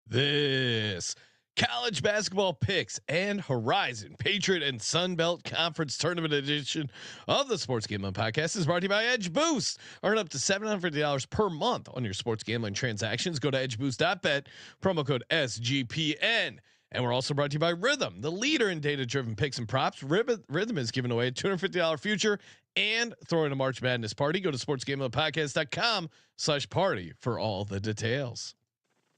This college basketball picks and Horizon Patriot and Sunbelt Conference Tournament edition of the Sports Gambling Podcast is brought to you by Edge Boost. Earn up to $750 per month on your sports gambling transactions. Go to edgeboost.bet, promo code SGPN. And we're also brought to you by Rhythm, the leader in data-driven picks and props. Rhythm is giving away a $250 future and throwing a March Madness party. Go to sportsgamblingpodcast.com/party for all the details.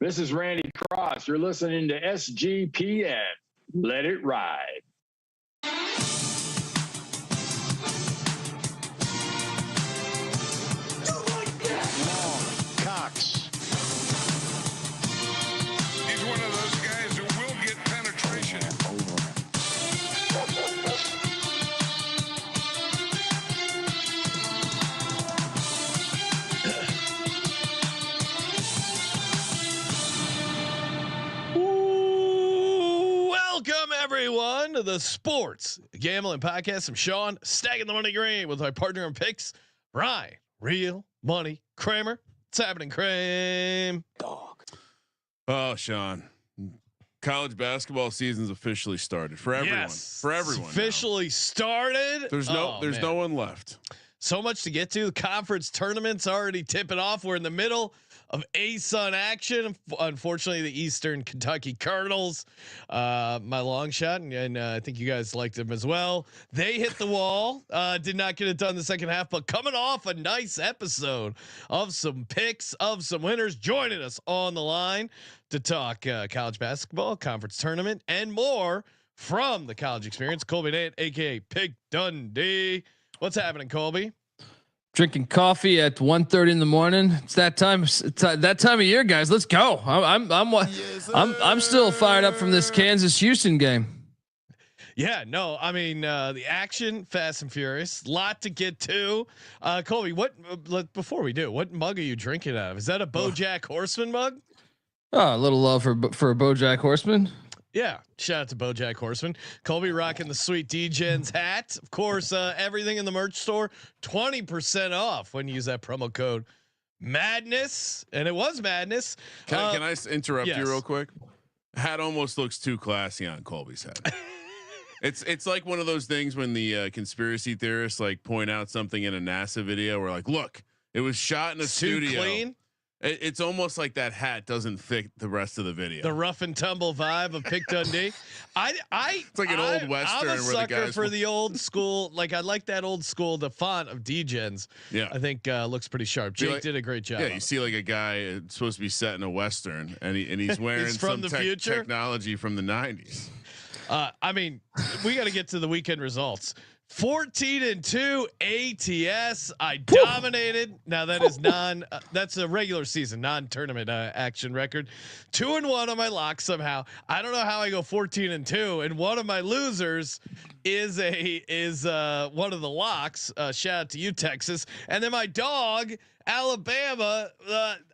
This is Randy Cross. You're listening to SGPN. Let it ride. Cox. He's one of those guys who will get penetration. Welcome everyone to the Sports Gambling Podcast. I'm Sean, stacking the money green with my partner in picks, Ryan, Real Money Kramer. What's happening, Kramer? Dog. Oh, Sean, college basketball season's officially started for everyone. Yes, for everyone, it's officially started. There's no one left. So much to get to. The conference tournament's already tipping off. We're in the middle of ASUN action. Unfortunately, the Eastern Kentucky Cardinals, my long shot, and I think you guys liked them as well. They hit the wall. Did not get it done in the second half, but coming off a nice episode of some picks of some winners, joining us on the line to talk college basketball, conference tournament, and more from the college experience. Colby Dant, aka Pig Dundee. What's happening, Colby? Drinking coffee at 1:30 in the morning. It's that time. It's that time of year, guys. Let's go. I'm still fired up from this Kansas Houston game. Yeah, no, I mean the action, fast and furious. Lot to get to. Colby, before we do, what mug are you drinking out of? Is that a BoJack Horseman mug? Oh, a little love for a BoJack Horseman. Yeah, shout out to BoJack Horseman. Colby rocking the sweet D-Gens hat. Of course, everything in the merch store 20% off when you use that promo code Madness, and it was Madness. Can I interrupt yes. you real quick? Hat almost looks too classy on Colby's head. It's like one of those things when the conspiracy theorists like point out something in a NASA video where like, look, it was shot in a studio. Clean. It's almost like that hat doesn't fit the rest of the video. The rough and tumble vibe of Pick Dundee. It's like an old Western. I'm a where sucker the guys for the old school. Like I like that old school. The font of D-Gens. Yeah, I think looks pretty sharp. Jake did a great job. Yeah, you see like a guy supposed to be set in a Western, and he's wearing He's from some the future? technology from the 90s. I mean, we got to get to the weekend results. 14-2 ATS. I dominated. Now that is that's a regular season, non-tournament action record. 2-1 on my lock somehow. I don't know how I go 14-2, and one of my losers is one of the locks. Shout out to you, Texas. And then my dog, Alabama.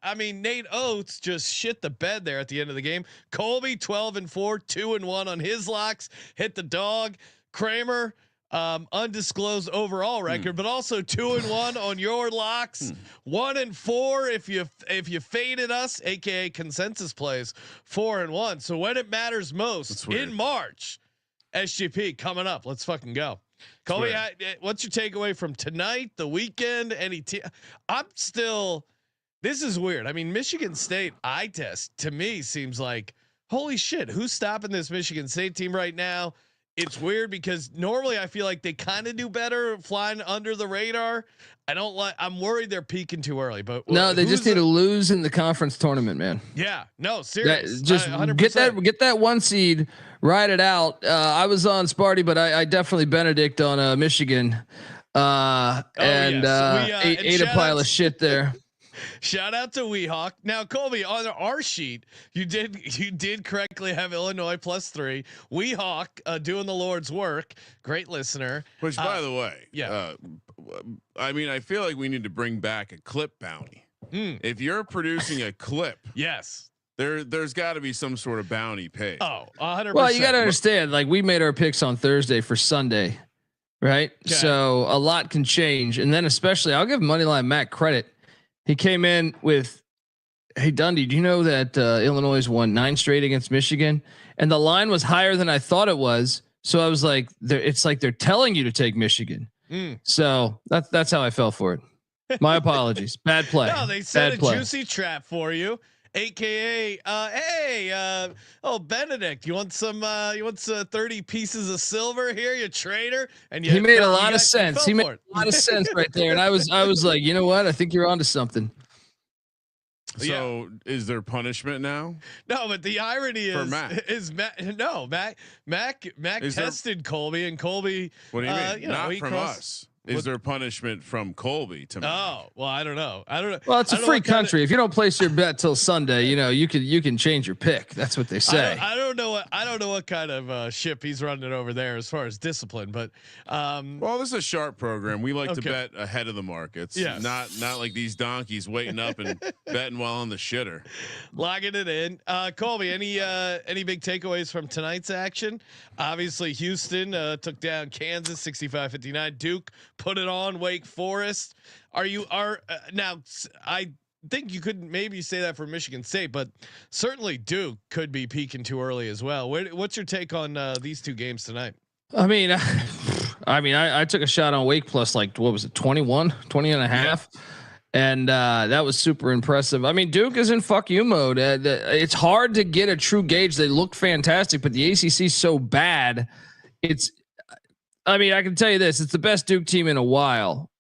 I mean, Nate Oates just shit the bed there at the end of the game. Colby 12-4, 2-1 on his locks. Hit the dog. Kramer. Undisclosed overall record, but also 2-1 on your locks. 1-4 if you faded us, aka consensus plays. 4-1. So when it matters most in March, SGP coming up. Let's fucking go. Colby, what's your takeaway from tonight, the weekend? This is weird. I mean, Michigan State eye test to me seems like holy shit. Who's stopping this Michigan State team right now? It's weird because normally I feel like they kind of do better flying under the radar. I'm worried they're peaking too early, but no, they just need to lose in the conference tournament, man. Yeah, no, seriously. Just 100%. get that one seed, ride it out. I was on Sparty, but I definitely Benedict on Michigan. Ate a pile of shit there. Shout out to Weehawk. Now, Colby, on our sheet, you did correctly have Illinois +3. Weehawk doing the Lord's work. Great listener. Which, by the way, yeah. I mean, I feel like we need to bring back a clip bounty. If you're producing a clip, yes, there's got to be some sort of bounty paid. Oh, 100%. Well, you got to understand, like we made our picks on Thursday for Sunday, right? Okay. So a lot can change, and then especially, I'll give Moneyline Matt credit. He came in with Hey Dundee, do you know that Illinois won 9 straight against Michigan, and the line was higher than I thought it was? So I was like, it's like they're telling you to take Michigan. So that's how I fell for it. My apologies. Bad play. No, they set a juicy trap for you. AKA, hey, Benedict, you want some 30 pieces of silver here, you traitor? And he made a lot of sense. He made a lot of sense right there. And I was like, you know what? I think you're onto something. So is there punishment now? No, but the irony for Mac. Mac tested Colby, and Colby. What do you mean? Not from us. Is there punishment from Colby to me? Oh, well, I don't know. Well, it's a free country. If you don't place your bet till Sunday, you can change your pick. That's what they say. I don't know what kind of ship he's running over there as far as discipline, but well, this is a sharp program. We like to bet ahead of the markets. Yes. Not like these donkeys waiting up and betting while on the shitter. Logging it in. Colby, any big takeaways from tonight's action? Obviously, Houston took down Kansas 65-59. Duke put it on Wake Forest. Now I think you could maybe say that for Michigan State, but certainly Duke could be peaking too early as well. What's your take on these two games tonight? I mean, I took a shot on Wake plus like, what was it? 20 and a half. Yeah. And that was super impressive. I mean, Duke is in fuck you mode. It's hard to get a true gauge. They look fantastic, but the ACC is so bad. I mean, I can tell you this, it's the best Duke team in a while,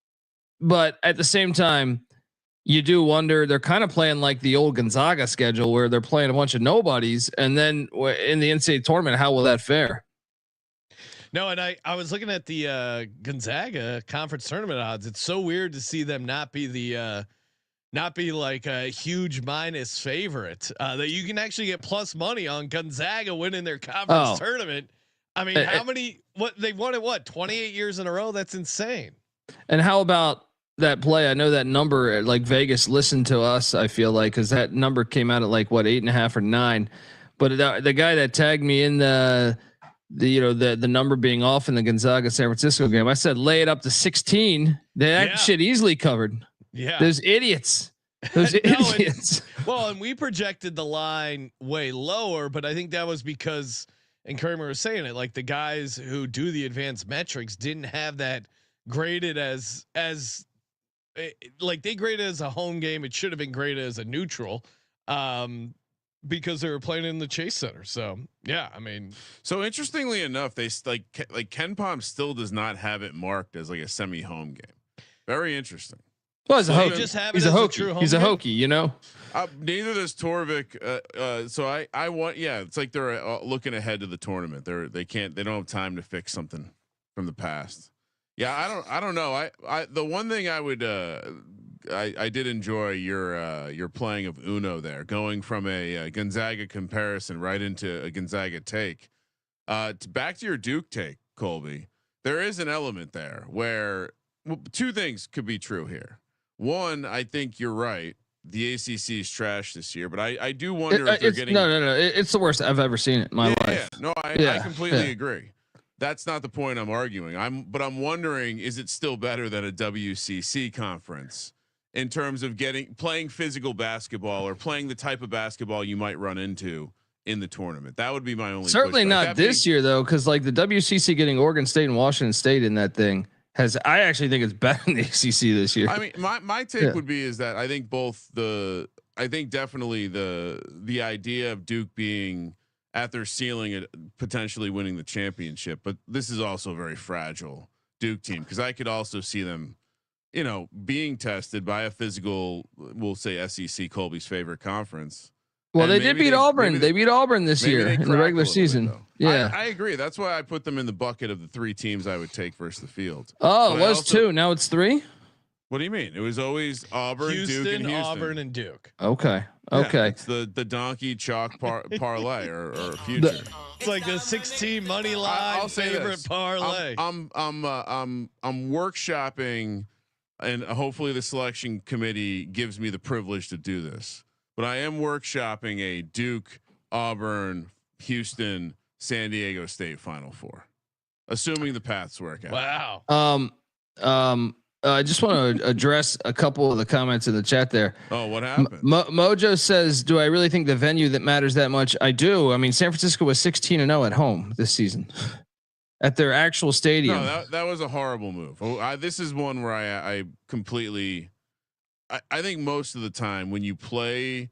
but at the same time, you do wonder, they're kind of playing like the old Gonzaga schedule where they're playing a bunch of nobodies. And then in the NCAA tournament, how will that fare? No. And I was looking at the Gonzaga conference tournament odds. It's so weird to see them not be like a huge minus favorite, that you can actually get plus money on Gonzaga winning their conference tournament. I mean, they've won it 28 years in a row? That's insane. And how about that play? I know that number, like Vegas listened to us, I feel like, cause that number came out at like 8.5 or 9, but the guy that tagged me in the number being off in the Gonzaga San Francisco game, I said, lay it up to 16. That shit easily covered. Yeah. Those idiots. And we projected the line way lower, but I think that was because, and Kramer was saying it, like the guys who do the advanced metrics didn't have that graded as like they graded as a home game. It should have been graded as a neutral, because they were playing in the Chase Center. So yeah, I mean, so interestingly enough, they like Ken Pom still does not have it marked as like a semi-home game. Very interesting. Well, he's a Hokie. He's a Hokie, Neither does Torvik. So I want, it's like they're looking ahead to the tournament. They don't have time to fix something from the past. Yeah. I don't know. The one thing I would, I did enjoy your playing of Uno there, going from a Gonzaga comparison right into a Gonzaga take, back to your Duke take, Colby. There is an element there where two things could be true here. One, I think you're right. The ACC is trash this year, but I do wonder if they're getting. No. It's the worst I've ever seen it in my life. Yeah. No, I completely agree. That's not the point I'm arguing. I'm wondering, is it still better than a WCC conference in terms of playing physical basketball or playing the type of basketball you might run into in the tournament? That would be my only. Certainly not this year though, because like the WCC getting Oregon State and Washington State in that thing. I actually think it's better than the ACC this year. I mean, my take would be is that I think definitely the idea of Duke being at their ceiling at potentially winning the championship, but this is also a very fragile Duke team, because I could also see them, being tested by a physical, we'll say SEC, Colby's favorite conference. Well, they did beat Auburn. They beat Auburn this year in the regular season. Yeah, I agree. That's why I put them in the bucket of the 3 teams I would take versus the field. Oh, it was 2. Now it's 3. What do you mean? It was always Auburn, Duke, and Houston. Auburn, and Duke. Okay. Yeah, it's the donkey chalk parlay or future. It's like the 16 money line I'll favorite parlay. I'm workshopping, and hopefully the selection committee gives me the privilege to do this. But I am workshopping a Duke, Auburn, Houston, San Diego State Final Four, assuming the paths work out. Wow. I just want to address a couple of the comments in the chat there. Oh, what happened? Mojo says, "Do I really think the venue that matters that much?" I do. I mean, San Francisco was 16-0 at home this season at their actual stadium. No, that was a horrible move. This is one where I completely. I think most of the time when you play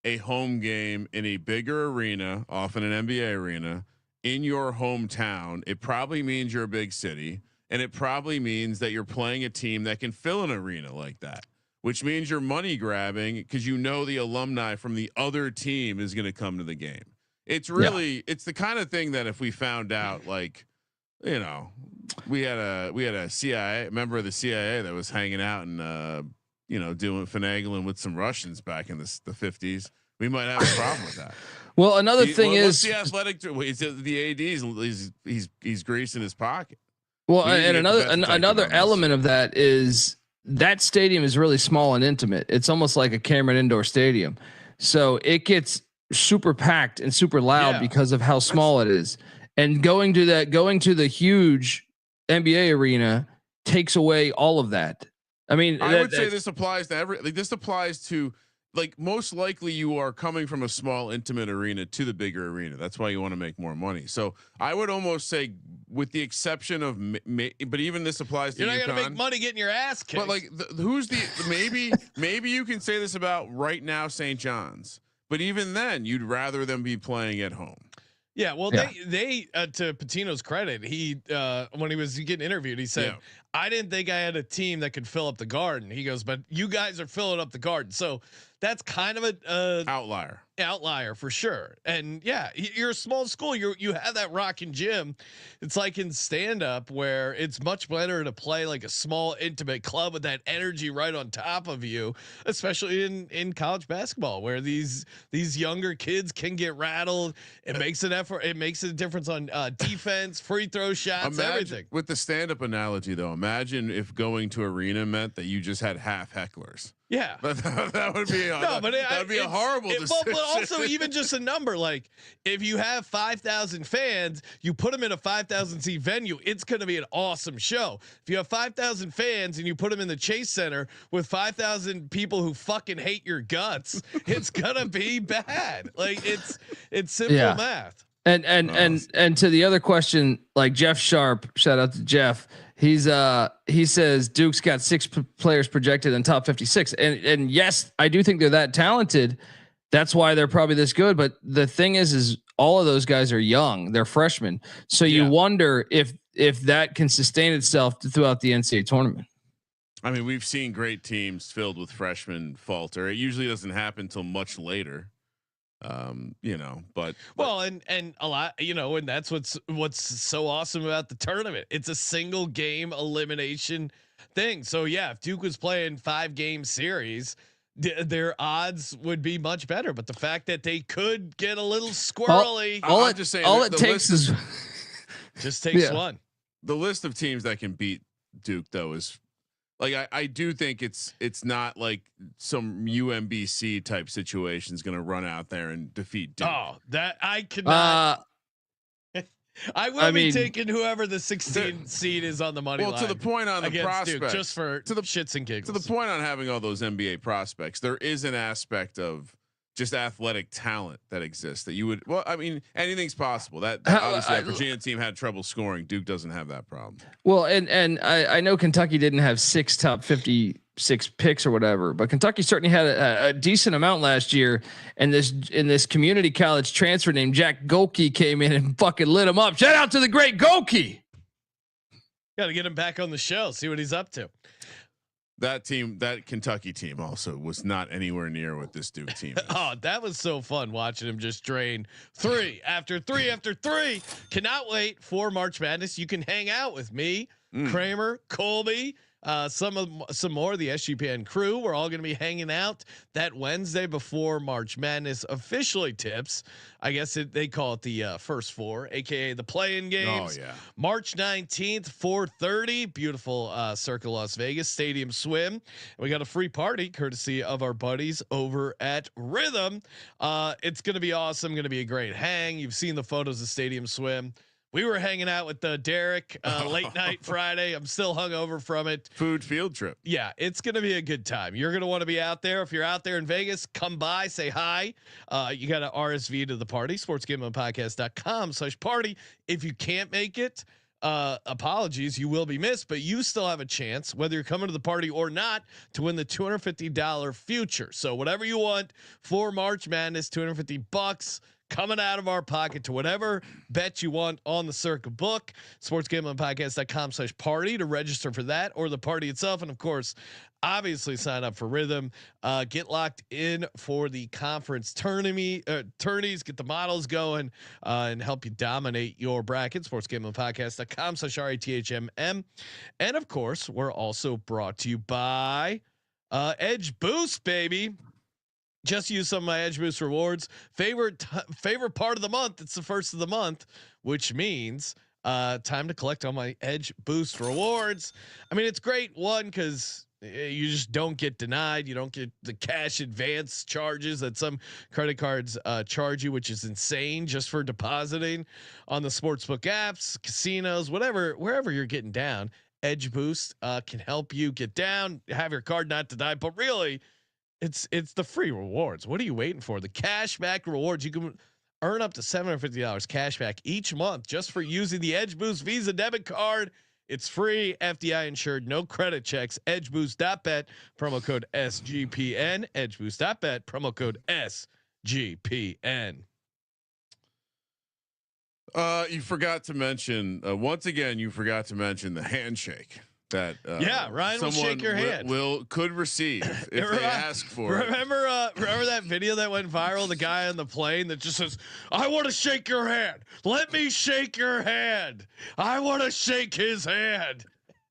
a home game in a bigger arena, often an NBA arena, in your hometown, it probably means you're a big city. And it probably means that you're playing a team that can fill an arena like that, which means you're money grabbing because the alumni from the other team is going to come to the game. It's really, it's the kind of thing that if we found out, like, we had a CIA member of the CIA that was hanging out and, doing finagling with some Russians back in the 50s, we might have a problem with that. Well, another thing is the athletic, the AD, he's greasing his pocket. Well, and another element of that is that stadium is really small and intimate. It's almost like a Cameron Indoor Stadium. So it gets super packed and super loud because of how small it is. And going to the huge NBA arena takes away all of that. I mean, I would say this applies to this applies to, like, most likely you are coming from a small intimate arena to the bigger arena. That's why you want to make more money. So I would almost say, with the exception of, but even this applies to you're not UConn, going to make money getting your ass kicked. But like, maybe you can say this about right now St. John's, but even then you'd rather them be playing at home. Yeah, well, they to Patino's credit, he when he was getting interviewed, he said, "I didn't think I had a team that could fill up the Garden." He goes, "But you guys are filling up the Garden." So that's kind of a outlier for sure. And yeah, you're a small school. You have that rocking gym. It's like in stand up where it's much better to play like a small intimate club with that energy right on top of you, especially in college basketball where these younger kids can get rattled. It makes an effort. It makes a difference on defense, free throw shots, everything. With the stand up analogy though, imagine if going to arena meant that you just had half hecklers. Yeah, that would be that would be a horrible decision. But also, even just a number, like if you have 5,000 fans, you put them in a 5,000 seat venue, it's going to be an awesome show. If you have 5,000 fans and you put them in the Chase Center with 5,000 people who fucking hate your guts, it's gonna be bad. Like it's simple math. And to the other question, like Jeff Sharp, shout out to Jeff. He says Duke's got 6 players projected in top 56. And yes, I do think they're that talented. That's why they're probably this good. But the thing is all of those guys are young. They're freshmen. So you wonder if that can sustain itself throughout the NCAA tournament. I mean, we've seen great teams filled with freshmen falter. It usually doesn't happen until much later. But and a lot, and that's what's so awesome about the tournament. It's a single game elimination thing. So yeah, if Duke was playing 5-game series, their odds would be much better. But the fact that they could get a little squirrely, all it takes is just takes one. The list of teams that can beat Duke though is, like, I do think it's not like some UMBC type situation is going to run out there and defeat Duke. Oh, that I could not. I will be taking whoever the 16 seed is on the money line. Well, to the point on the prospects, Duke, just for shits and giggles. To the point on having all those NBA prospects, there is an aspect of just athletic talent that exists that you would. Well, I mean, anything's possible. That obviously, the Virginia team had trouble scoring. Duke doesn't have that problem. Well, and I know Kentucky didn't have 6 top 56 picks or whatever, but Kentucky certainly had a decent amount last year. And this community college transfer named Jack Golke came in and fucking lit him up. Shout out to the great Golke. Got to get him back on the show. See what he's up to. That Kentucky team also was not anywhere near what this Duke team is. Oh, that was so fun watching him just drain 3 after 3 after 3. Cannot wait for March Madness. You can hang out with me, Kramer, Colby, some more of the SGPN crew. We're all going to be hanging out that Wednesday before March Madness officially tips. I guess they call it the first 4, aka the play-in games. Oh yeah, March 19th, 4:30, beautiful Circle Las Vegas Stadium Swim. And we got a free party courtesy of our buddies over at Rhythm. It's going to be awesome. Going to be a great hang. You've seen the photos of Stadium Swim. We were hanging out with Derek late night Friday. I'm still hungover from it. Food field trip. Yeah, it's going to be a good time. You're going to want to be out there. If you're out there in Vegas, come by, say hi. You got to RSV to the party, sportsgamblingpodcast.com/party. If you can't make it, apologies, you will be missed, but you still have a chance, whether you're coming to the party or not, to win the $250 future. So whatever you want for March Madness, $250 coming out of our pocket to whatever bet you want on the Circa book. sportsgamblingpodcast.com/party to register for that or the party itself. And of course, obviously sign up for Rhythm. Get locked in for the conference tourneys, get the models going, and help you dominate your bracket. sportsgamblingpodcast.com/RATHMM. And of course, we're also brought to you by Edge Boost, baby. Just use some of my Edge Boost rewards. Favorite part of the month. It's the first of the month, which means time to collect all my Edge Boost rewards. I mean, it's great. One, because you just don't get denied. You don't get the cash advance charges that some credit cards charge you, which is insane just for depositing on the sportsbook apps, casinos, wherever you're getting down. Edge Boost can help you get down, have your card not denied, but really, it's the free rewards. What are you waiting for? The cash back rewards. You can earn up to $750 cash back each month just for using the Edge Boost Visa debit card. It's free, FDI insured, no credit checks. EdgeBoost.bet, promo code SGPN. EdgeBoost.bet, promo code SGPN. You forgot to mention once again. You forgot to mention the handshake that Ryan will shake your hand. Could receive if they ask for it. Remember that video that went viral? The guy on the plane that just says, "I want to shake your hand. Let me shake your hand. I want to shake his hand."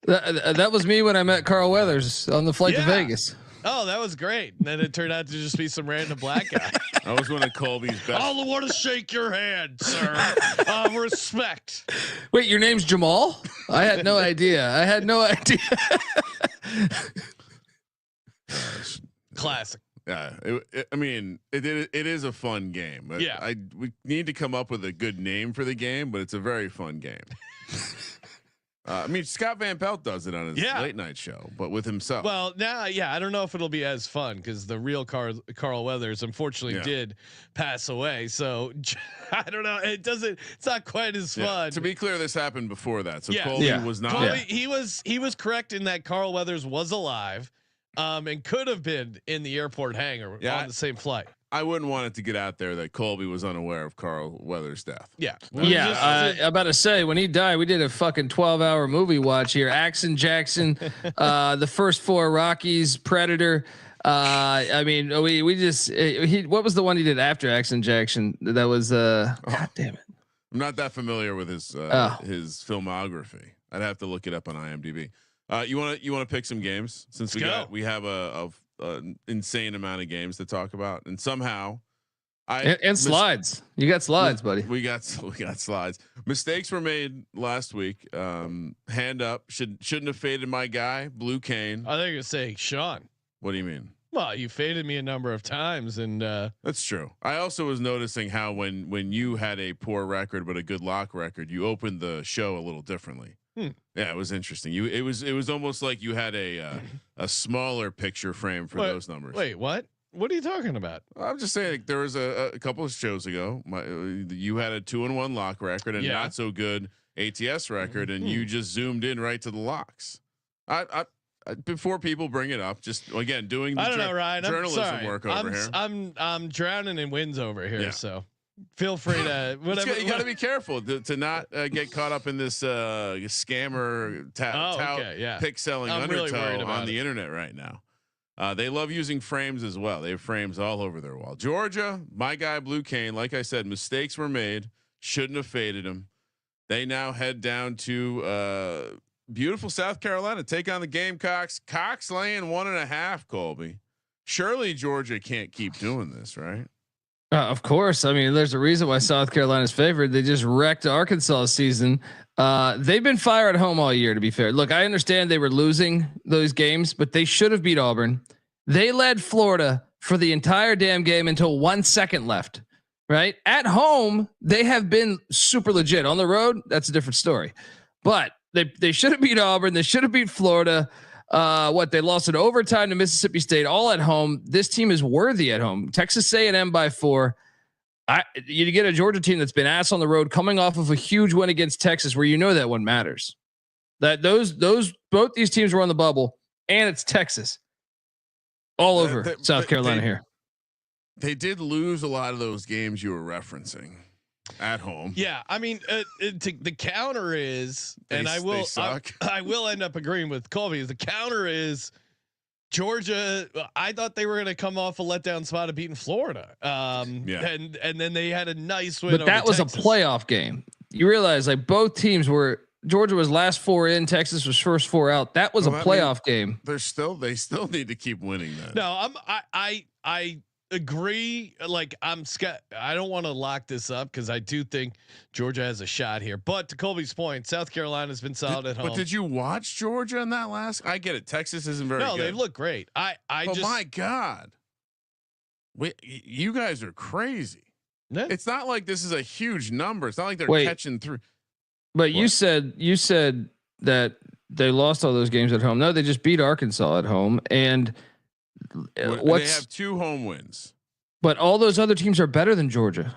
That was me when I met Carl Weathers on the flight to Vegas. Oh, that was great. And then it turned out to just be some random black guy. That was one of Colby's best. I want to shake your hand, sir. Respect. Wait, your name's Jamal? I had no idea. Classic. Yeah, it is a fun game. Yeah, we need to come up with a good name for the game, but it's a very fun game. Scott Van Pelt does it on his late night show, but with himself. Well, now, I don't know if it'll be as fun because the real Carl Weathers unfortunately did pass away. So I don't know. It's not quite as fun. To be clear, this happened before that. So Colby was not. He was correct in that Carl Weathers was alive, and could have been in the airport hangar on the same flight. I wouldn't want it to get out there that Colby was unaware of Carl Weathers' death. Yeah. I'm about to say, when he died, we did a fucking 12-hour movie watch here. Axon Jackson, the first four Rockies, Predator. We just what was the one he did after Axon Jackson? That was God damn it. I'm not that familiar with his filmography. I'd have to look it up on IMDb. You want to pick some games since we have a insane amount of games to talk about, and somehow and slides. You got slides, buddy. We got slides. Mistakes were made last week. Hand up. Shouldn't have faded my guy, Blue Cane. I think you're saying Sean. What do you mean? Well, you faded me a number of times, and that's true. I also was noticing how when you had a poor record but a good lock record, you opened the show a little differently. Yeah, it was interesting. It was almost like you had a smaller picture frame for those numbers. Wait, what? What are you talking about? I'm just saying there was a couple of shows ago. You had a 2-1 lock record and not so good ATS record, and you just zoomed in right to the locks. I before people bring it up, just again doing the Ryan, journalism work over here. I'm drowning in wins over here, so. Feel free to whatever. You got to be careful to not get caught up in this scammer pick selling undertow on the internet right now. They love using frames as well. They have frames all over their wall. Georgia, my guy Blue Cane, like I said, mistakes were made. Shouldn't have faded him. They now head down to beautiful South Carolina, take on the Gamecocks. Cox laying 1.5. Colby, surely Georgia can't keep doing this, right? Of course. I mean, there's a reason why South Carolina's favored. They just wrecked Arkansas season. They've been fire at home all year, to be fair. Look, I understand they were losing those games, but they should have beat Auburn. They led Florida for the entire damn game until 1 second left. right? At home, they have been super legit. On the road, that's a different story. But they should have beat Auburn. They should have beat Florida. They lost in overtime to Mississippi State, all at home. This team is worthy at home. Texas A&M by 4. You get a Georgia team that's been ass on the road, coming off of a huge win against Texas, where that one matters. That both these teams were on the bubble, and it's Texas all over South Carolina here. They did lose a lot of those games you were referencing at home. Yeah, I mean, the counter is, and I will end up agreeing with Colby. The counter is Georgia. I thought they were going to come off a letdown spot of beating Florida. And then they had a nice win. But that was Texas. A playoff game. You realize like both teams were. Georgia was last 4 in. Texas was first 4 out. That was a playoff game. They still need to keep winning that. No, I agree. Like I don't want to lock this up because I do think Georgia has a shot here. But to Colby's point, South Carolina's been solid at home. But did you watch Georgia in that last? I get it. Texas isn't very good. No, they look great. My God, you guys are crazy. Yeah. It's not like this is a huge number. It's not like they're catching through. But you said that they lost all those games at home. No, they just beat Arkansas at home, and they have 2 home wins. But all those other teams are better than Georgia.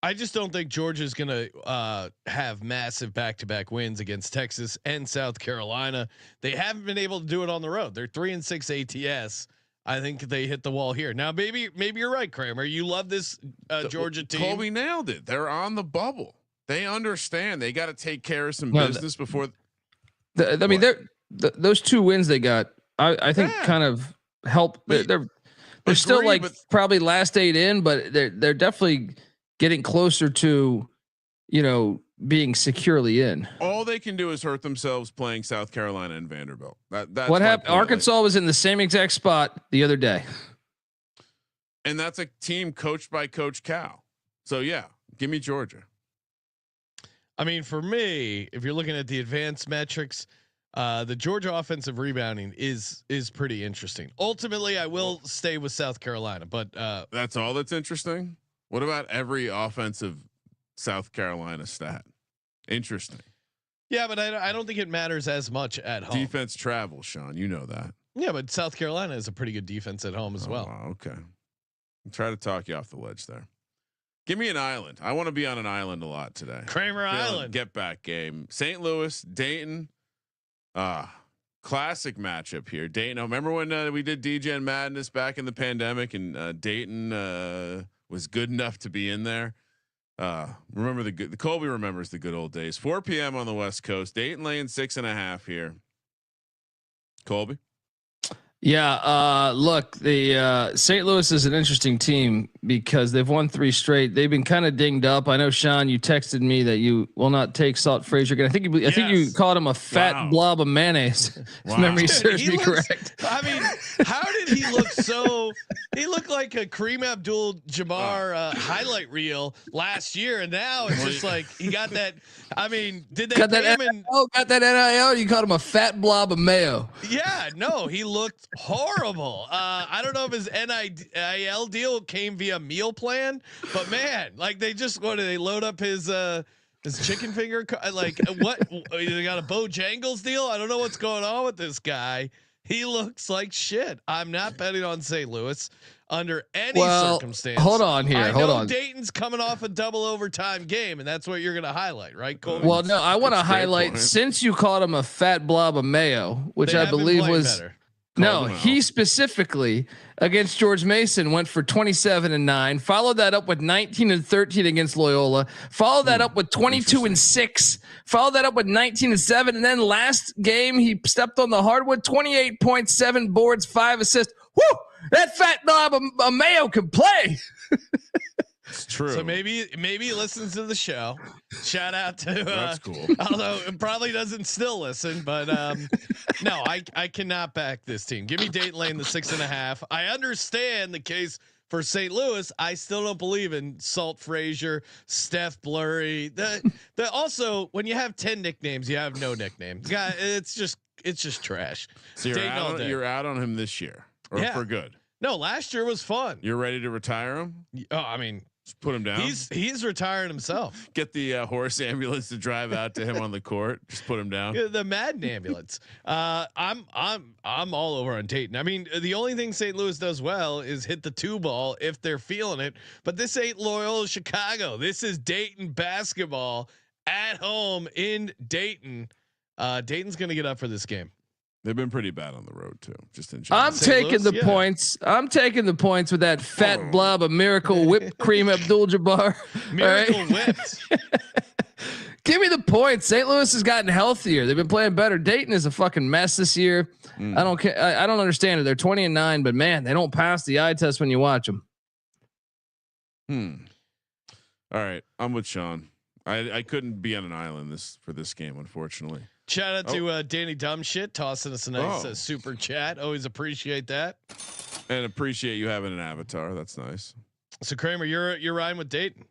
I just don't think Georgia's going to have massive back-to-back wins against Texas and South Carolina. They haven't been able to do it on the road. They're 3-6 ATS. I think they hit the wall here. Now, maybe you're right, Kramer. You love this Georgia team. Colby nailed it. They're on the bubble. They understand they got to take care of some business before. Those 2 wins they got, I think, kind of help. They're still like probably last 8 in, but they're definitely getting closer to, being securely in. All they can do is hurt themselves playing South Carolina and Vanderbilt. That's what happened. Arkansas was in the same exact spot the other day, and that's a team coached by Coach Cal. So yeah, give me Georgia. I mean, for me, if you're looking at the advanced metrics, the Georgia offensive rebounding is pretty interesting. Ultimately, I will stay with South Carolina, but that's all that's interesting. What about every offensive South Carolina stat? Interesting. Yeah, but I don't think it matters as much at home. Defense travels, Sean. You know that. Yeah, but South Carolina is a pretty good defense at home as well. Wow, okay. I'll try to talk you off the ledge there. Give me an island. I want to be on an island a lot today. Kramer Island. Get back game. St. Louis, Dayton. Classic matchup here. Dayton. Remember when we did DGen Madness back in the pandemic and Dayton was good enough to be in there? Remember the Colby remembers the good old days. 4 p.m. on the West Coast. Dayton laying 6.5 here. Colby. Yeah, look, the St. Louis is an interesting team because they've won 3 straight. They've been kind of dinged up. I know, Sean, you texted me that you will not take Salt Frazier again. I think you called him a fat blob of mayonnaise. If memory serves me correct. I mean, how did he look so? He looked like a Kareem Abdul-Jabbar highlight reel last year, and now it's just like he got that. I mean, did they got that NIL? You called him a fat blob of mayo. Yeah, no, he looked horrible. I don't know if his NIL deal came via meal plan, but man, like they load up his chicken finger? Like what? They got a Bojangles deal? I don't know what's going on with this guy. He looks like shit. I'm not betting on St. Louis under any circumstance. Hold on here. Hold on. Dayton's coming off a double overtime game, and that's what you're going to highlight, right, Colby? Well, no, I want to highlight since you called him a fat blob of mayo, which I believe was better. No, he specifically against George Mason went for 27-9. Followed that up with 19-13 against Loyola. Followed that up with 22-6. Followed that up with 19-7. And then last game he stepped on the hardwood. 28.7 boards, 5 assists. Whoo! That fat knob of Mayo can play. It's true. So maybe he listens to the show. Shout out to that's cool. Although it probably doesn't still listen, but no, I cannot back this team. Give me Dayton laying the 6.5. I understand the case for St. Louis. I still don't believe in Salt Frazier, Steph Blurry. The also when you have 10 nicknames, you have no nicknames. God, it's just trash. So you're out on him this year, or for good. No, last year was fun. You're ready to retire him? Oh, I mean, Just put him down. He's retiring himself. Get the horse ambulance to drive out to him on the court. Just put him down. The Madden ambulance. I'm all over on Dayton. I mean, the only thing St. Louis does well is hit the 2 ball if they're feeling it. But this ain't Loyola Chicago. This is Dayton basketball at home in Dayton. Dayton's going to get up for this game. They've been pretty bad on the road too. Just in general. I'm taking the points. I'm taking the points with that fat blob of Miracle Whipped Cream Abdul-Jabbar. Miracle Whipped. Give me the points. St. Louis has gotten healthier. They've been playing better. Dayton is a fucking mess this year. I don't care. I don't understand it. They're 20-9, but man, they don't pass the eye test when you watch them. All right, I'm with Sean. I couldn't be on an island for this game, unfortunately. Shout out to Danny Dumbshit tossing us a nice super chat. Always appreciate that. And appreciate you having an avatar. That's nice. So Kramer, you're riding with Dayton.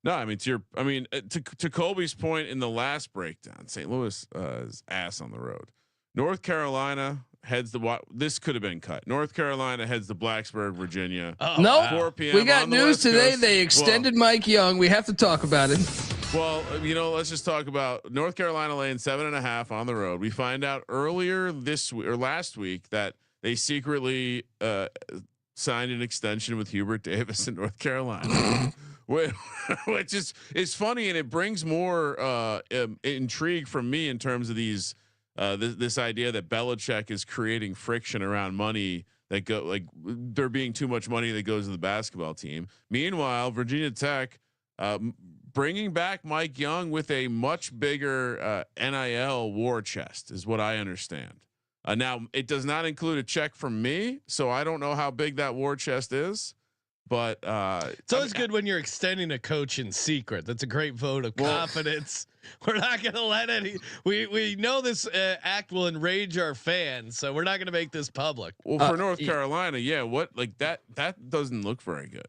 No, I mean to Colby's point in the last breakdown, St. Louis is ass on the road. North Carolina heads this could have been cut. North Carolina heads to Blacksburg, Virginia. No, 4 p.m. We got news today. Coast. They extended Mike Young. We have to talk about it. Well, let's just talk about North Carolina laying 7.5 on the road. We find out earlier this week or last week that they secretly signed an extension with Hubert Davis in North Carolina, which is funny, and it brings more intrigue from me in terms of these this idea that Belichick is creating friction around money that there being too much money that goes to the basketball team. Meanwhile, Virginia Tech. Bringing back Mike Young with a much bigger NIL war chest is what I understand. Now it does not include a check from me, so I don't know how big that war chest is. But it's always good when you're extending a coach in secret. That's a great vote of confidence. We're not going to let any. We know this act will enrage our fans, so we're not going to make this public. Well, for North Carolina, that doesn't look very good.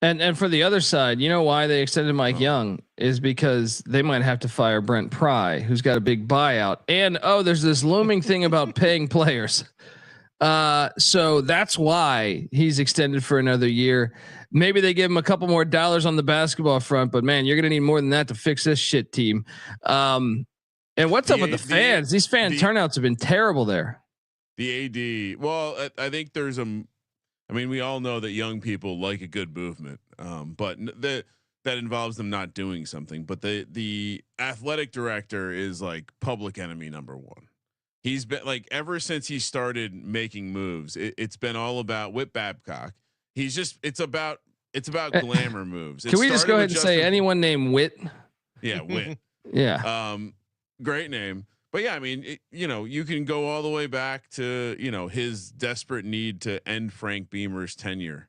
And for the other side, you know why they extended Mike Young is because they might have to fire Brent Pry, who's got a big buyout. And there's this looming thing about paying players. So that's why he's extended for another year. Maybe they give him a couple more dollars on the basketball front, but man, you're going to need more than that to fix this shit team. And what's up with the fans? These fan turnouts have been terrible there. The AD, well, I think there's we all know that young people like a good movement, but that involves them not doing something. But the athletic director is like public enemy number one. He's been ever since he started making moves. It's been all about Whit Babcock. It's about glamour moves. Can we just go ahead and say anyone named Whit? Yeah, Whit. Yeah. Great name. But yeah, you can go all the way back to, his desperate need to end Frank Beamer's tenure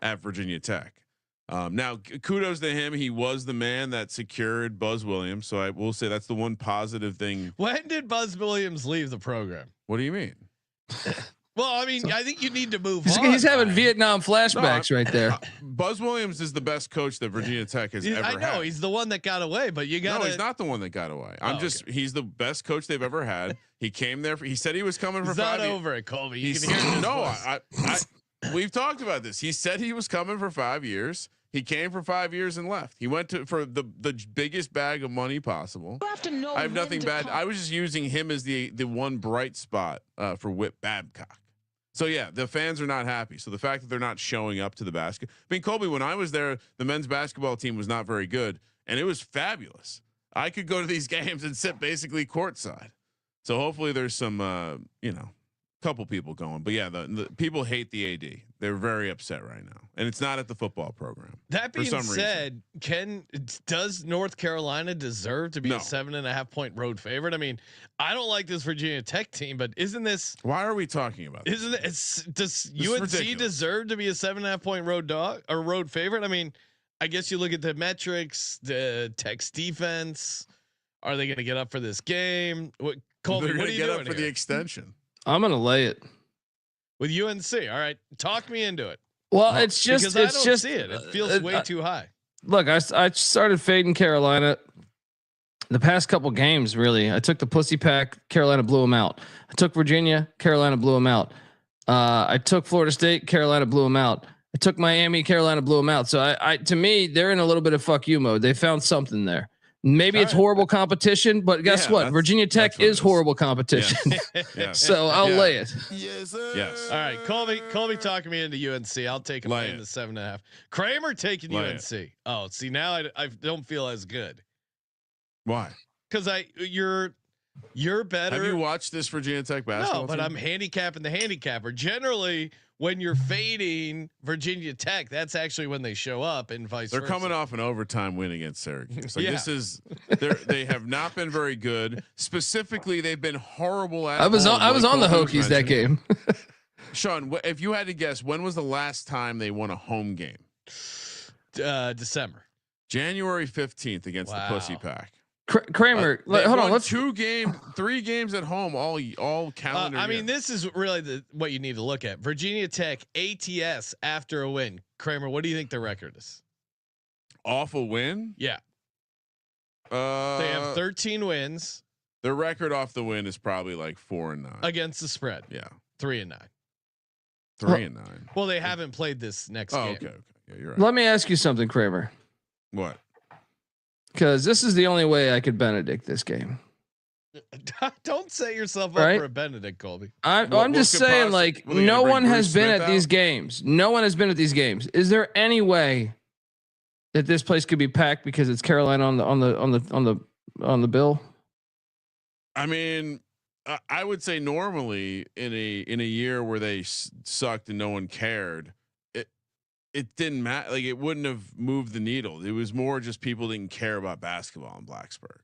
at Virginia Tech. Now kudos to him. He was the man that secured Buzz Williams. So I will say that's the one positive thing. When did Buzz Williams leave the program? What do you mean? Well, I think you need to move on. He's having Vietnam flashbacks right there. Buzz Williams is the best coach that Virginia Tech has ever had. I know he's the one that got away, but you got. No, he's not the one that got away. He's the best coach they've ever had. He came there. He said he was coming for 5 years. Not over it, Colby. You can hear no, we've talked about this. He said he was coming for 5 years. He came for 5 years and left. He went for the biggest bag of money possible. You have to know. I have nothing bad. I was just using him as the one bright spot for Whit Babcock. So yeah, the fans are not happy. So the fact that they're not showing up to the basket. Colby, when I was there, the men's basketball team was not very good, and it was fabulous. I could go to these games and sit basically courtside. So hopefully there's some, couple people going. But yeah, the people hate the AD. They're very upset right now, and it's not at the football program. That being said, does North Carolina deserve to be a 7.5 point road favorite? I don't like this Virginia Tech team, but isn't this? Why are we talking about this? Does UNC deserve to be a 7.5 point road dog or road favorite? I guess you look at the metrics, the Tech's defense. Are they going to get up for this game? Colby, what are you doing for the extension? I'm going to lay it with UNC. All right, talk me into it. Well, it's just because I don't see it. It feels way too high. Look, I started fading Carolina the past couple games. Really, I took the pussy pack. Carolina blew them out. I took Virginia. Carolina blew them out. I took Florida State. Carolina blew them out. It took Miami, Carolina, blew them out. So to me, they're in a little bit of fuck you mode. They found something there. Maybe it's horrible competition, but guess what? Virginia Tech is horrible competition. Yes. So I'll lay it. Yes. All right, Colby talking me into UNC. I'll take him in the 7.5. Kramer taking UNC. Oh, see, now I don't feel as good. Why? Because you're better. Have you watched this Virginia Tech basketball? No, but team? I'm handicapping the handicapper. Generally, when you're fading Virginia Tech, that's actually when they show up, and vice versa. They're coming off an overtime win against Syracuse. Like this is they have not been very good. Specifically, they've been horrible at. I was on the Hokies that game. Sean, if you had to guess, when was the last time they won a home game? December. January 15th against the Pussy Pack. Kramer, hold on. Let's 3 games at home all calendar. I mean, this is really what you need to look at. Virginia Tech ATS after a win. Kramer, what do you think the record is? Awful win. Yeah. They have 13 wins. Their record off the win is probably like 4-9 against the spread. Yeah, 3-9. 3-9. Well, they haven't played this next game. Okay. Yeah, you're right. Let me ask you something, Kramer. What? Because this is the only way I could Benedict this game. Don't set yourself up for a Benedict, Colby. I'm just saying, like, no one has been at these games. No one has been at these games. Is there any way that this place could be packed because it's Carolina on the bill? I mean, I would say normally in a year where they sucked and no one cared, it didn't matter. Like, it wouldn't have moved the needle. It was more just people didn't care about basketball in Blacksburg.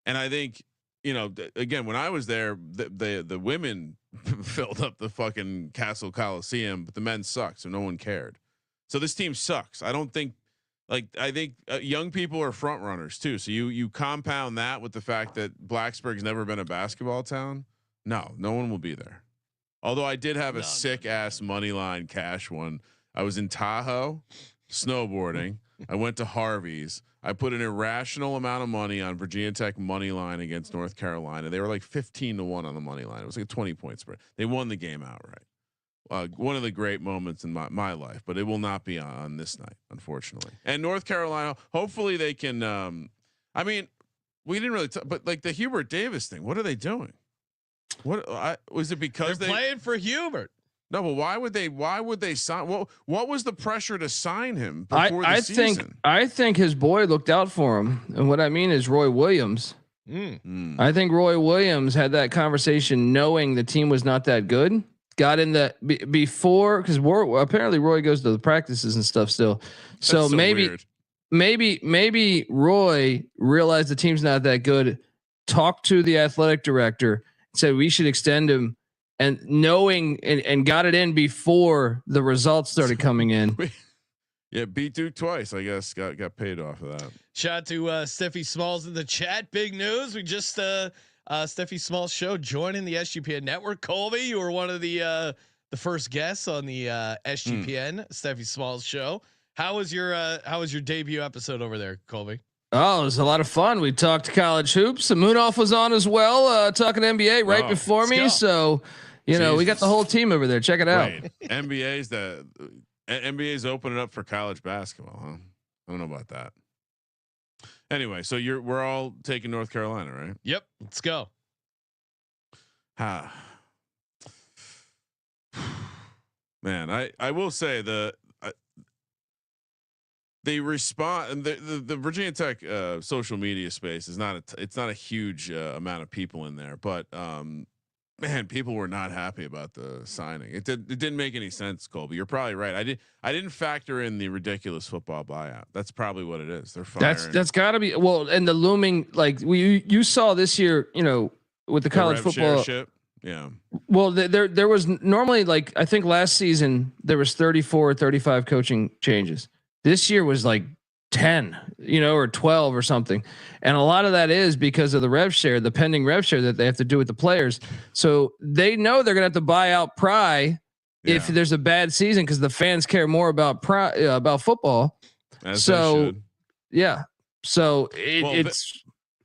And I think, again, when I was there, the women filled up the fucking Castle Coliseum, but the men sucked. So no one cared. So this team sucks. I think young people are front runners too. So you compound that with the fact that Blacksburg's never been a basketball town. No one will be there. Although I did have a sick ass money line cash one. I was in Tahoe snowboarding. I went to Harvey's. I put an irrational amount of money on Virginia Tech money line against North Carolina. They were like 15-1 on the money line. It was like a 20-point spread. They won the game outright. One of the great moments in my life, but it will not be on this night, unfortunately. And North Carolina, hopefully they can. I mean, we didn't really, but like the Hubert Davis thing, what are they doing? Was it because they're playing for Hubert? No, but why would they sign? What was the pressure to sign him before the season? I think his boy looked out for him. And what I mean is Roy Williams. I think Roy Williams had that conversation knowing the team was not that good. Got in the before, because apparently Roy goes to the practices and stuff still. So maybe Roy realized the team's not that good. Talked to the athletic director, said we should extend him. And knowing and got it in before the results started coming in. Yeah, beat Duke twice. I guess got paid off of that. Shout out to Steffi Smalls in the chat. Big news. We just Steffi Smalls show joining the SGPN network. Colby, you were one of the first guests on the SGPN Steffi Smalls show. How was your debut episode over there, Colby? Oh, it was a lot of fun. We talked college hoops. Moonoff was on as well, talking NBA right before me. So, we got the whole team over there. Check it out. NBA's opening up for college basketball, huh? I don't know about that. Anyway, so we're all taking North Carolina, right? Yep. Let's go. Man, I will say they respond, and the Virginia Tech social media space is it's not a huge amount of people in there, but man, people were not happy about the signing. It didn't make any sense, Colby. You're probably right. I didn't factor in the ridiculous football buyout. That's probably what it is. They're firing. That's got to be and the looming, like you saw this year, with the college football. Yeah. Well, there was normally, like, I think last season there was 34 or 35 coaching changes. This year was like 10, or 12 or something. And a lot of that is because of the rev share, the pending rev share that they have to do with the players. So they know they're going to have to buy out Pry if there's a bad season, because the fans care more about about football. So it's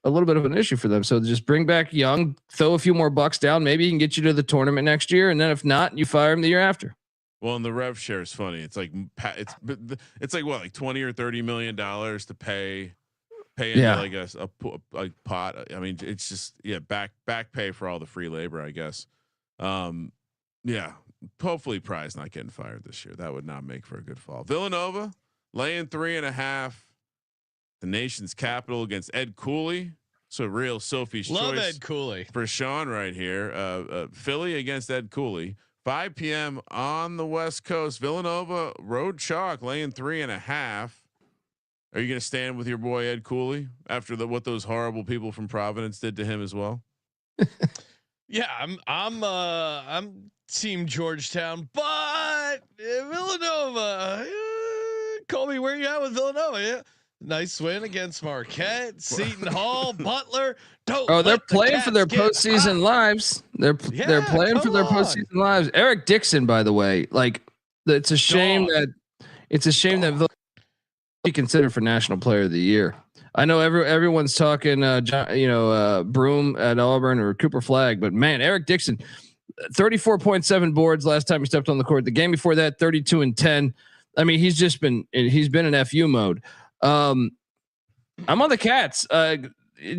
a little bit of an issue for them. So just bring back Young, throw a few more bucks down. Maybe he can get you to the tournament next year. And then if not, you fire him the year after. Well, and the rev share is funny. It's like it's like what, like $20 or $30 million to pay into like a pot. I mean, it's just back pay for all the free labor, I guess. Yeah, hopefully Pry's not getting fired this year. That would not make for a good fall. Villanova laying 3.5. The nation's capital against Ed Cooley. So real Sophie's Love choice Ed Cooley for Sean right here. Philly against Ed Cooley. 5 p.m. on the West Coast. Villanova road chalk laying 3.5. Are you going to stand with your boy Ed Cooley after what those horrible people from Providence did to him as well? Yeah, I'm team Georgetown, but Villanova. Colby, where you at with Villanova? Yeah. Nice win against Marquette, Seton Hall, Butler. They're playing for their postseason lives. They're playing for their postseason lives. Eric Dixon, by the way, like it's a shame that Villanova be considered for National Player of the Year. I know everyone's talking, Broom at Auburn or Cooper Flag, but man, Eric Dixon, 34.7 boards last time he stepped on the court. The game before that, 32 and 10. I mean, he's been in FU mode. I'm on the Cats.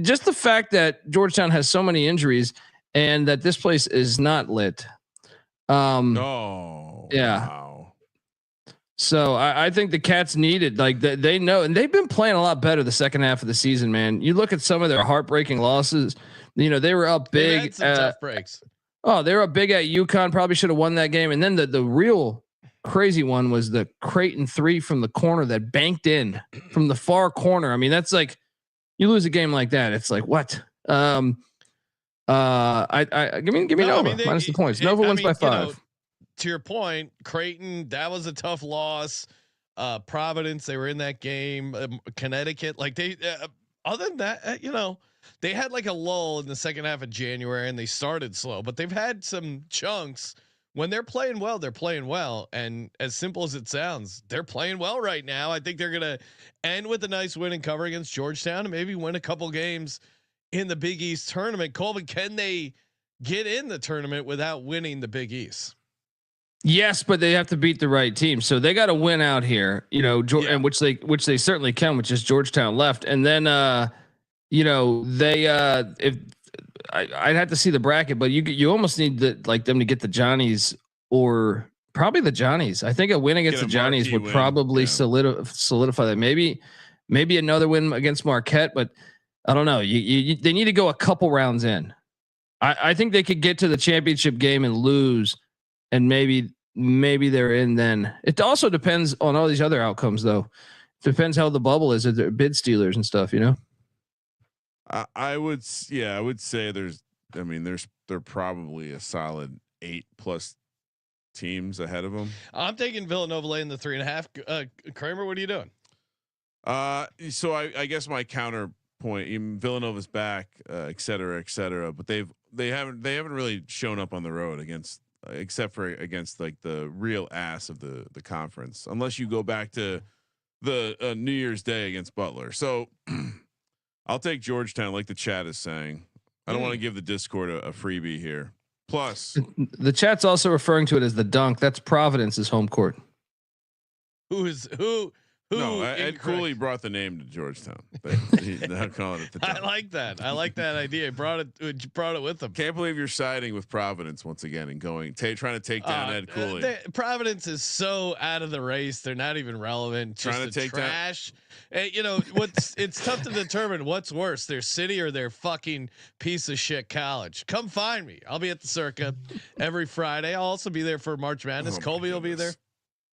Just the fact that Georgetown has so many injuries and that this place is not lit. Wow. So I think the Cats needed, like they know, and they've been playing a lot better the second half of the season, man. You look at some of their heartbreaking losses. They were up big. Had some tough breaks. Oh, they were up big at UConn. Probably should have won that game. And then the real crazy one was the Creighton 3 from the corner that banked in from the far corner. I mean, that's like, you lose a game like that, it's like what? Give me Nova minus the points. Nova wins by 5. To your point, Creighton, that was a tough loss. Providence, they were in that game. Connecticut, like they, other than that, they had like a lull in the second half of January and they started slow, but they've had some chunks. When they're playing well, they're playing well. And as simple as it sounds, they're playing well right now. I think they're going to end with a nice win and cover against Georgetown and maybe win a couple games in the Big East tournament. Colby, can they get in the tournament without winning the Big East? Yes, but they have to beat the right team. So they got to win out here, and which they certainly can, which is Georgetown left. And then, I'd have to see the bracket, but you almost need them to get the Johnnies or probably the Johnnies. I think a win against the Johnnies would probably solidify that. Maybe another win against Marquette, but I don't know. They need to go a couple rounds in. I think they could get to the championship game and lose, and maybe they're in then. It also depends on all these other outcomes, though. It depends how the bubble is. If they're bid stealers and stuff, I would say they're probably a solid 8+ teams ahead of them. I'm taking Villanova laying the 3.5. Kramer, what are you doing? So I guess my counterpoint, even Villanova's back, et cetera, but they haven't really shown up on the road except for against like the real ass of the conference, unless you go back to the New Year's Day against Butler. So I'll take Georgetown, like the chat is saying. I don't want to give the Discord a freebie here. Plus, the chat's also referring to it as the dunk. That's Providence's home court. Who? No, Ed Cooley brought the name to Georgetown. He's not calling it the dunk. I like that. I like that idea. He brought it with him. Can't believe you're siding with Providence once again and trying to take down Ed Cooley. Providence is so out of the race. They're not even relevant. Trying to take trash. It's tough to determine what's worse, their city or their fucking piece of shit college. Come find me. I'll be at the Circa every Friday. I'll also be there for March Madness. Colby will be there.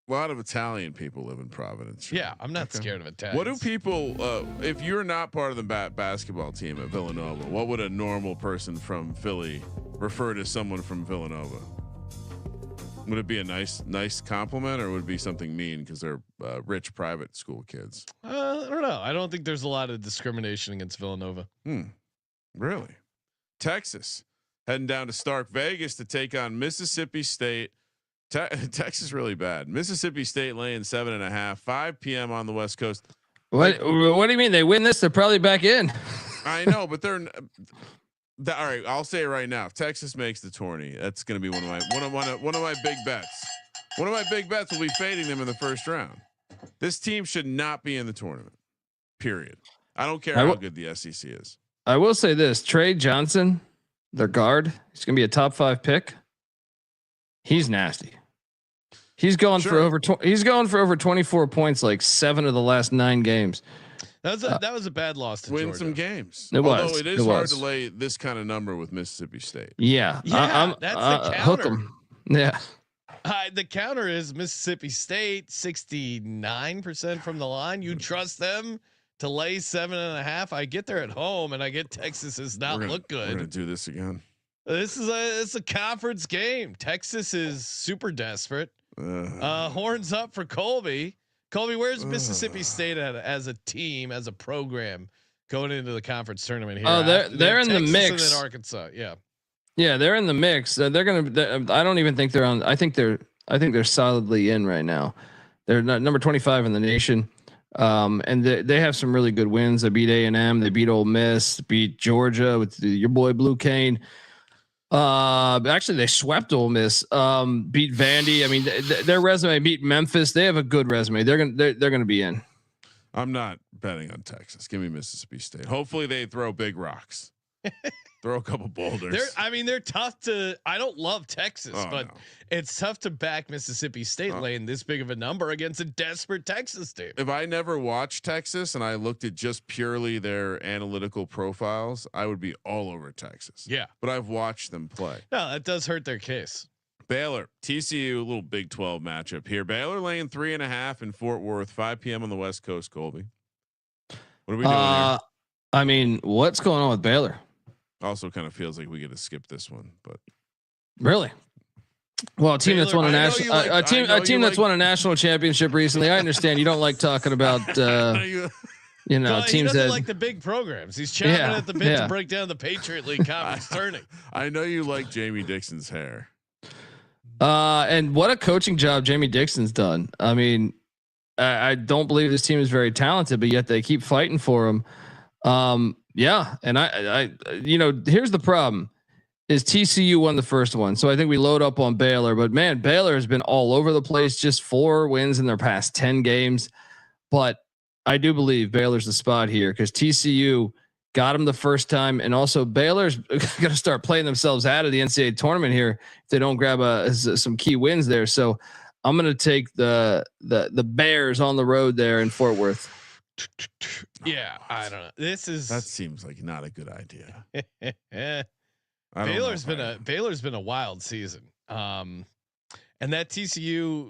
A lot of Italian people live in Providence. Right? Yeah, I'm not scared of Italians. What do people, if you're not part of the basketball team at Villanova, what would a normal person from Philly refer to someone from Villanova? Would it be a nice compliment, or would it be something mean because they're rich private school kids? I don't know. I don't think there's a lot of discrimination against Villanova. Really? Texas heading down to Stark Vegas to take on Mississippi State. Texas really bad. Mississippi State laying 7.5. 5 p.m. on the West Coast. What do you mean? They win this, they're probably back in. I know, but they're all right. I'll say it right now. If Texas makes the tourney, that's going to be one of my big bets. One of my big bets will be fading them in the first round. This team should not be in the tournament. Period. I don't care how good the SEC is. I will say this: Trey Johnson, their guard, he's going to be a top 5 pick. He's nasty. He's going for over. He's going for over 24 points, like 7 of the last 9 games. That was a bad loss to win Georgia. some games. Although it is hard to lay this kind of number with Mississippi State. Yeah, that's the counter. Hook 'em. Yeah. The counter is Mississippi State 69% from the line. You trust them to lay 7.5? I get there at home, and I get Texas does not look good. We're gonna do this again. It's a conference game. Texas is super desperate. Horns up for Colby. Colby, where's Mississippi State at as a team, as a program, going into the conference tournament here? Oh, they're in Texas the mix. And then Arkansas, Yeah, they're in the mix. They're gonna. I don't even think they're on. I think they're solidly in right now. They're number 25 in the nation, and they have some really good wins. They beat A&M. They beat Ole Miss. Beat Georgia with your boy Blue Cane. Actually, they swept Ole Miss. Beat Vandy. I mean, their resume beat Memphis. They have a good resume. They're gonna be in. I'm not betting on Texas. Give me Mississippi State. Hopefully, they throw big rocks. Throw a couple boulders. They're tough to. I don't love Texas, but it's tough to back Mississippi State laying this big of a number against a desperate Texas team. If I never watched Texas and I looked at just purely their analytical profiles, I would be all over Texas. Yeah, but I've watched them play. No, that does hurt their case. Baylor, TCU, a little Big 12 matchup here. Baylor laying 3.5 in Fort Worth, 5 p.m. on the West Coast. Colby, what are we doing here? I mean, what's going on with Baylor? Also, kind of feels like we get to skip this one, but really, well, a team Baylor, that's won a national, a team that's won a national championship recently. I understand you don't like talking about, teams he that doesn't like the big programs. He's chomping at the bit to break down the Patriot League Conference Tournament. I know you like Jamie Dixon's hair. And what a coaching job Jamie Dixon's done. I mean, I don't believe this team is very talented, but yet they keep fighting for him. Yeah, and I here's the problem: is TCU won the first one, so I think we load up on Baylor. But man, Baylor has been all over the place. Just 4 wins in their past 10 games, but I do believe Baylor's the spot here because TCU got them the first time, and also Baylor's going to start playing themselves out of the NCAA tournament here if they don't grab some key wins there. So I'm going to take the Bears on the road there in Fort Worth. Yeah, I don't know. That seems like not a good idea. Baylor's been a wild season. And that TCU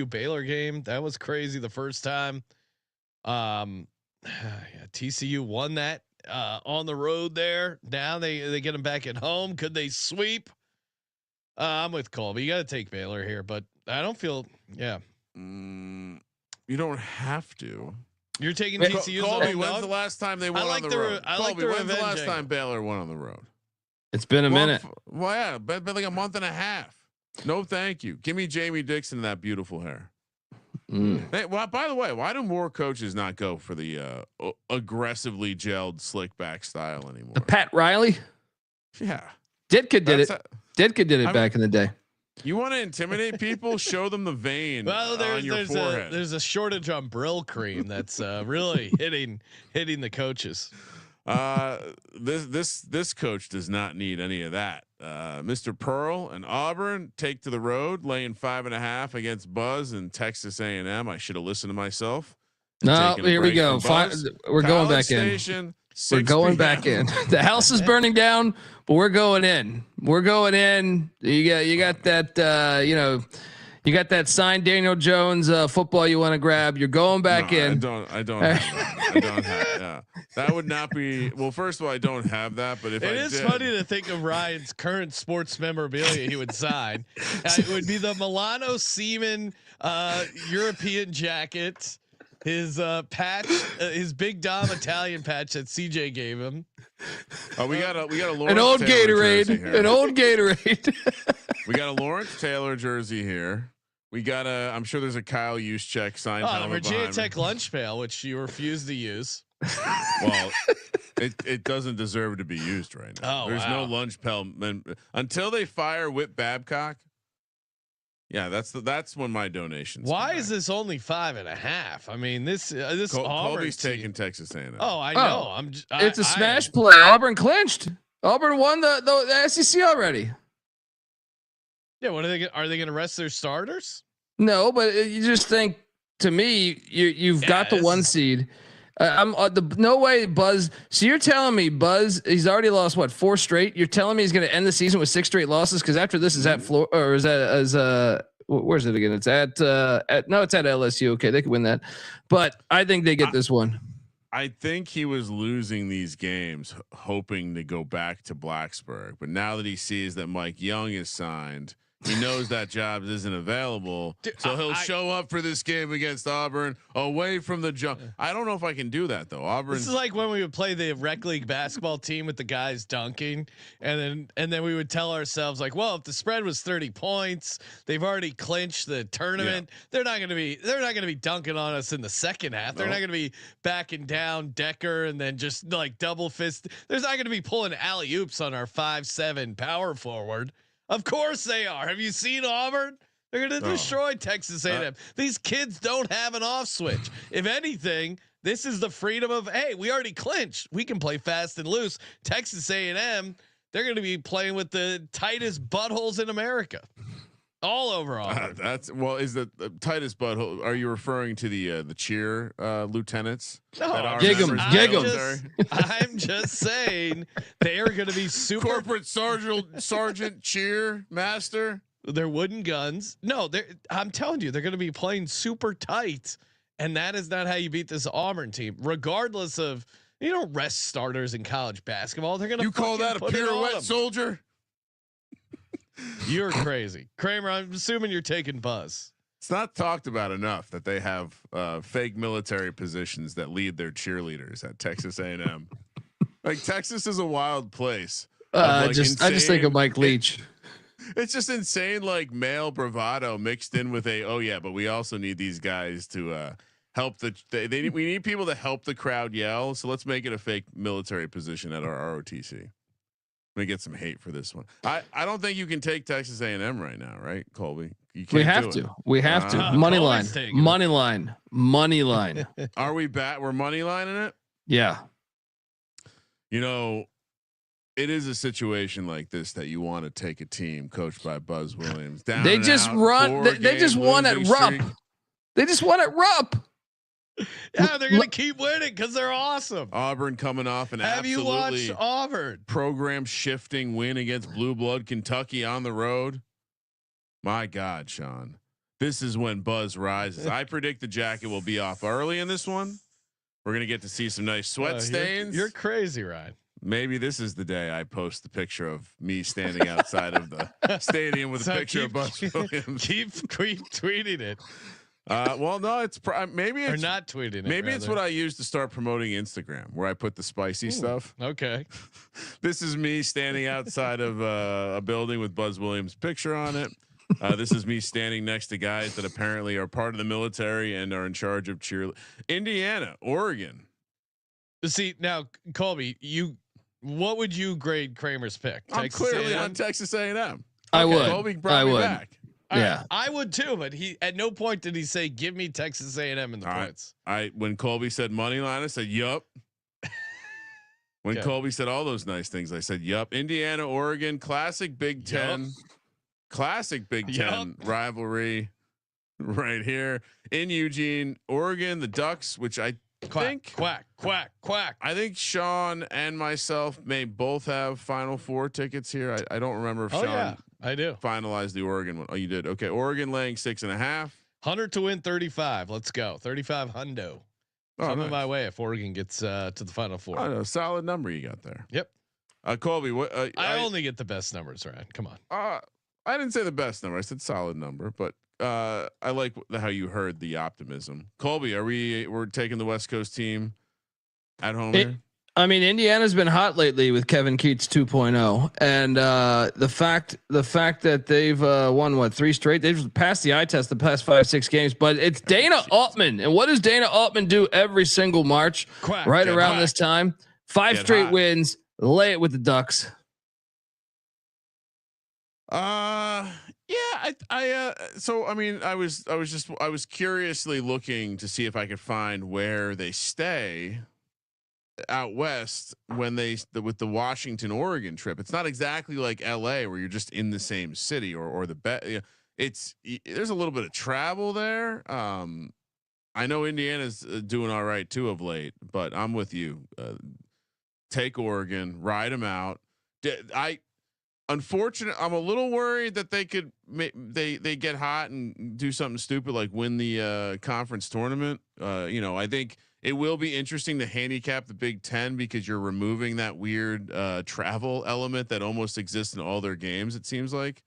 Baylor game, that was crazy the first time. TCU won that on the road there. Now they get them back at home. Could they sweep? I'm with Colby. You got to take Baylor here, but I don't feel. Yeah. You don't have to. You're taking TCU. Colby, when's the last time they won on the road? Colby, when's the last time Baylor won on the road? It's been a minute. Well, yeah, been like a month and a half. No, thank you. Give me Jamie Dixon and that beautiful hair. Hey, well, by the way, why do more coaches not go for the aggressively gelled slick back style anymore? Pat Riley. Yeah, Ditka did it. Ditka did it back in the day. You want to intimidate people? Show them the vein on your forehead. There's a shortage on Brill cream that's really hitting the coaches. This coach does not need any of that. Mr. Pearl and Auburn take to the road, laying 5.5 against Buzz and Texas A&M. I should have listened to myself. No, here we go. We're going back in. We're going back in. The house is burning down, but we're going in. We're going in. You got that. You got that signed Daniel Jones football you want to grab. You're going back in. I don't have that. I don't have. Yeah, that would not be. Well, first of all, I don't have that. But if it is funny to think of Ryan's current sports memorabilia he would sign, it would be the Milano Seaman European jacket. His patch, his Big Dom Italian patch that CJ gave him. Oh, we got a Lawrence an old Taylor Gatorade. An old Gatorade. We got a Lawrence Taylor jersey here. We got I'm sure there's a Kyle Juszczyk signed. Oh, the Virginia Tech lunch pail, which you refuse to use. Well, it doesn't deserve to be used right now. There's no lunch pail until they fire Whit Babcock. Yeah, that's when my donations. Why is this only 5.5? I mean, this Auburn Colby's team, taking Texas A&M. Oh, I know. It's a smash play. Auburn clinched. Auburn won the SEC already. Yeah, what are they going to rest their starters? No, but you just think, to me, you've got the 1 seed. No way Buzz. So you're telling me Buzz, he's already lost 4 straight. You're telling me he's going to end the season with 6 straight losses? Because after this is at Florida, or is that where's it again? It's at LSU. Okay, they could win that, but I think they get this one. I think he was losing these games hoping to go back to Blacksburg, but now that he sees that Mike Young is signed, he knows that job isn't available. Dude, so he'll show up for this game against Auburn away from the jump. I don't know if I can do that though. Auburn. This is like when we would play the rec league basketball team with the guys dunking, and then we would tell ourselves like, well, if the spread was 30 points, they've already clinched the tournament. Yeah. They're not going to be dunking on us in the second half. They're not going to be backing down Decker and then just like double fist. There's not going to be pulling alley oops on our 5'7" power forward. Of course they are. Have you seen Auburn? They're going to destroy Texas A&M. These kids don't have an off switch. If anything, this is the freedom of, hey, we already clinched. We can play fast and loose. Texas A&M, they're going to be playing with the tightest buttholes in America. All over Auburn. Is the tightest butthole? Are you referring to the cheer lieutenants? No, I'm just saying they are going to be super corporate sergeant cheer master. They're wooden guns. No, I'm telling you, they're going to be playing super tight, and that is not how you beat this Auburn team. Regardless of, you don't rest starters in college basketball. They're going to. You call that a pirouette soldier? You're crazy, Kramer. I'm assuming you're taking Buzz. It's not talked about enough that they have fake military positions that lead their cheerleaders at Texas A&M. Like Texas is a wild place. I just think of Mike Leach. It's just insane, like male bravado mixed in with but we also need these guys to help we need people to help the crowd yell. So let's make it a fake military position at our ROTC. We get some hate for this one. I don't think you can take Texas A&M right now, right, Colby? We have to. Money line. Are we back? We're money lining it. Yeah. You know, it is a situation like this that you want to take a team coached by Buzz Williams down. They just run. They just won at Rupp. They just won at Rupp. Yeah, they're gonna keep winning because they're awesome. Auburn coming off an absolutely you watched Auburn program shifting win against Blue Blood Kentucky on the road. My God, Sean, this is when Buzz rises. I predict the jacket will be off early in this one. We're gonna get to see some nice sweat stains. You're crazy, Ryan. Maybe this is the day I post the picture of me standing outside of the stadium with a picture of Buzz Williams. Keep tweeting it. Well, no, it's maybe it's not tweeting it. Maybe it's what I use to start promoting Instagram, where I put the spicy stuff. Okay. This is me standing outside of a building with Buzz Williams' picture on it. This is me standing next to guys that apparently are part of the military and are in charge of Indiana, Oregon. See now, Colby, what would you grade Kramer's pick? I'm clearly on Texas A&M. I would. Colby brought me back. Yeah, I would too, but he at no point did he say give me Texas A&M in the points. When Colby said money line, I said yup. When Colby said all those nice things, I said yup. Indiana, Oregon, classic Big Ten, classic Big Ten rivalry, right here in Eugene, Oregon. The Ducks, which I think quack. I think Sean and myself may both have Final Four tickets here. I don't remember if Sean. I do. Finalize the Oregon one. Oh, you did. Okay. Oregon laying 6.5. 100 to win 35. Let's go. 35 hundo. Coming my way if Oregon gets to the Final Four. Oh, no, solid number you got there. Yep. Colby, what? I only get the best numbers, Ryan. Come on. I didn't say the best number. I said solid number, but I like how you heard the optimism. Colby, we're taking the West Coast team at home here? I mean, Indiana's been hot lately with Kevin Keatts 2.0, and the fact that they've won 3 straight, they've passed the eye test the past 5-6 games. But it's Dana Altman, and what does Dana Altman do every single March? Around this time? 5 straight wins. Lay it with the Ducks. Yeah, so I mean, I was curiously looking to see if I could find where they stay out west when with the Washington Oregon trip. It's not exactly like LA where you're just in the same city or the bet. There's a little bit of travel there. I know Indiana's doing all right too of late, but I'm with you. Take Oregon, ride them out. I'm a little worried that they could they get hot and do something stupid like win the conference tournament. I think it will be interesting to handicap the Big Ten because you're removing that weird travel element that almost exists in all their games. It seems like,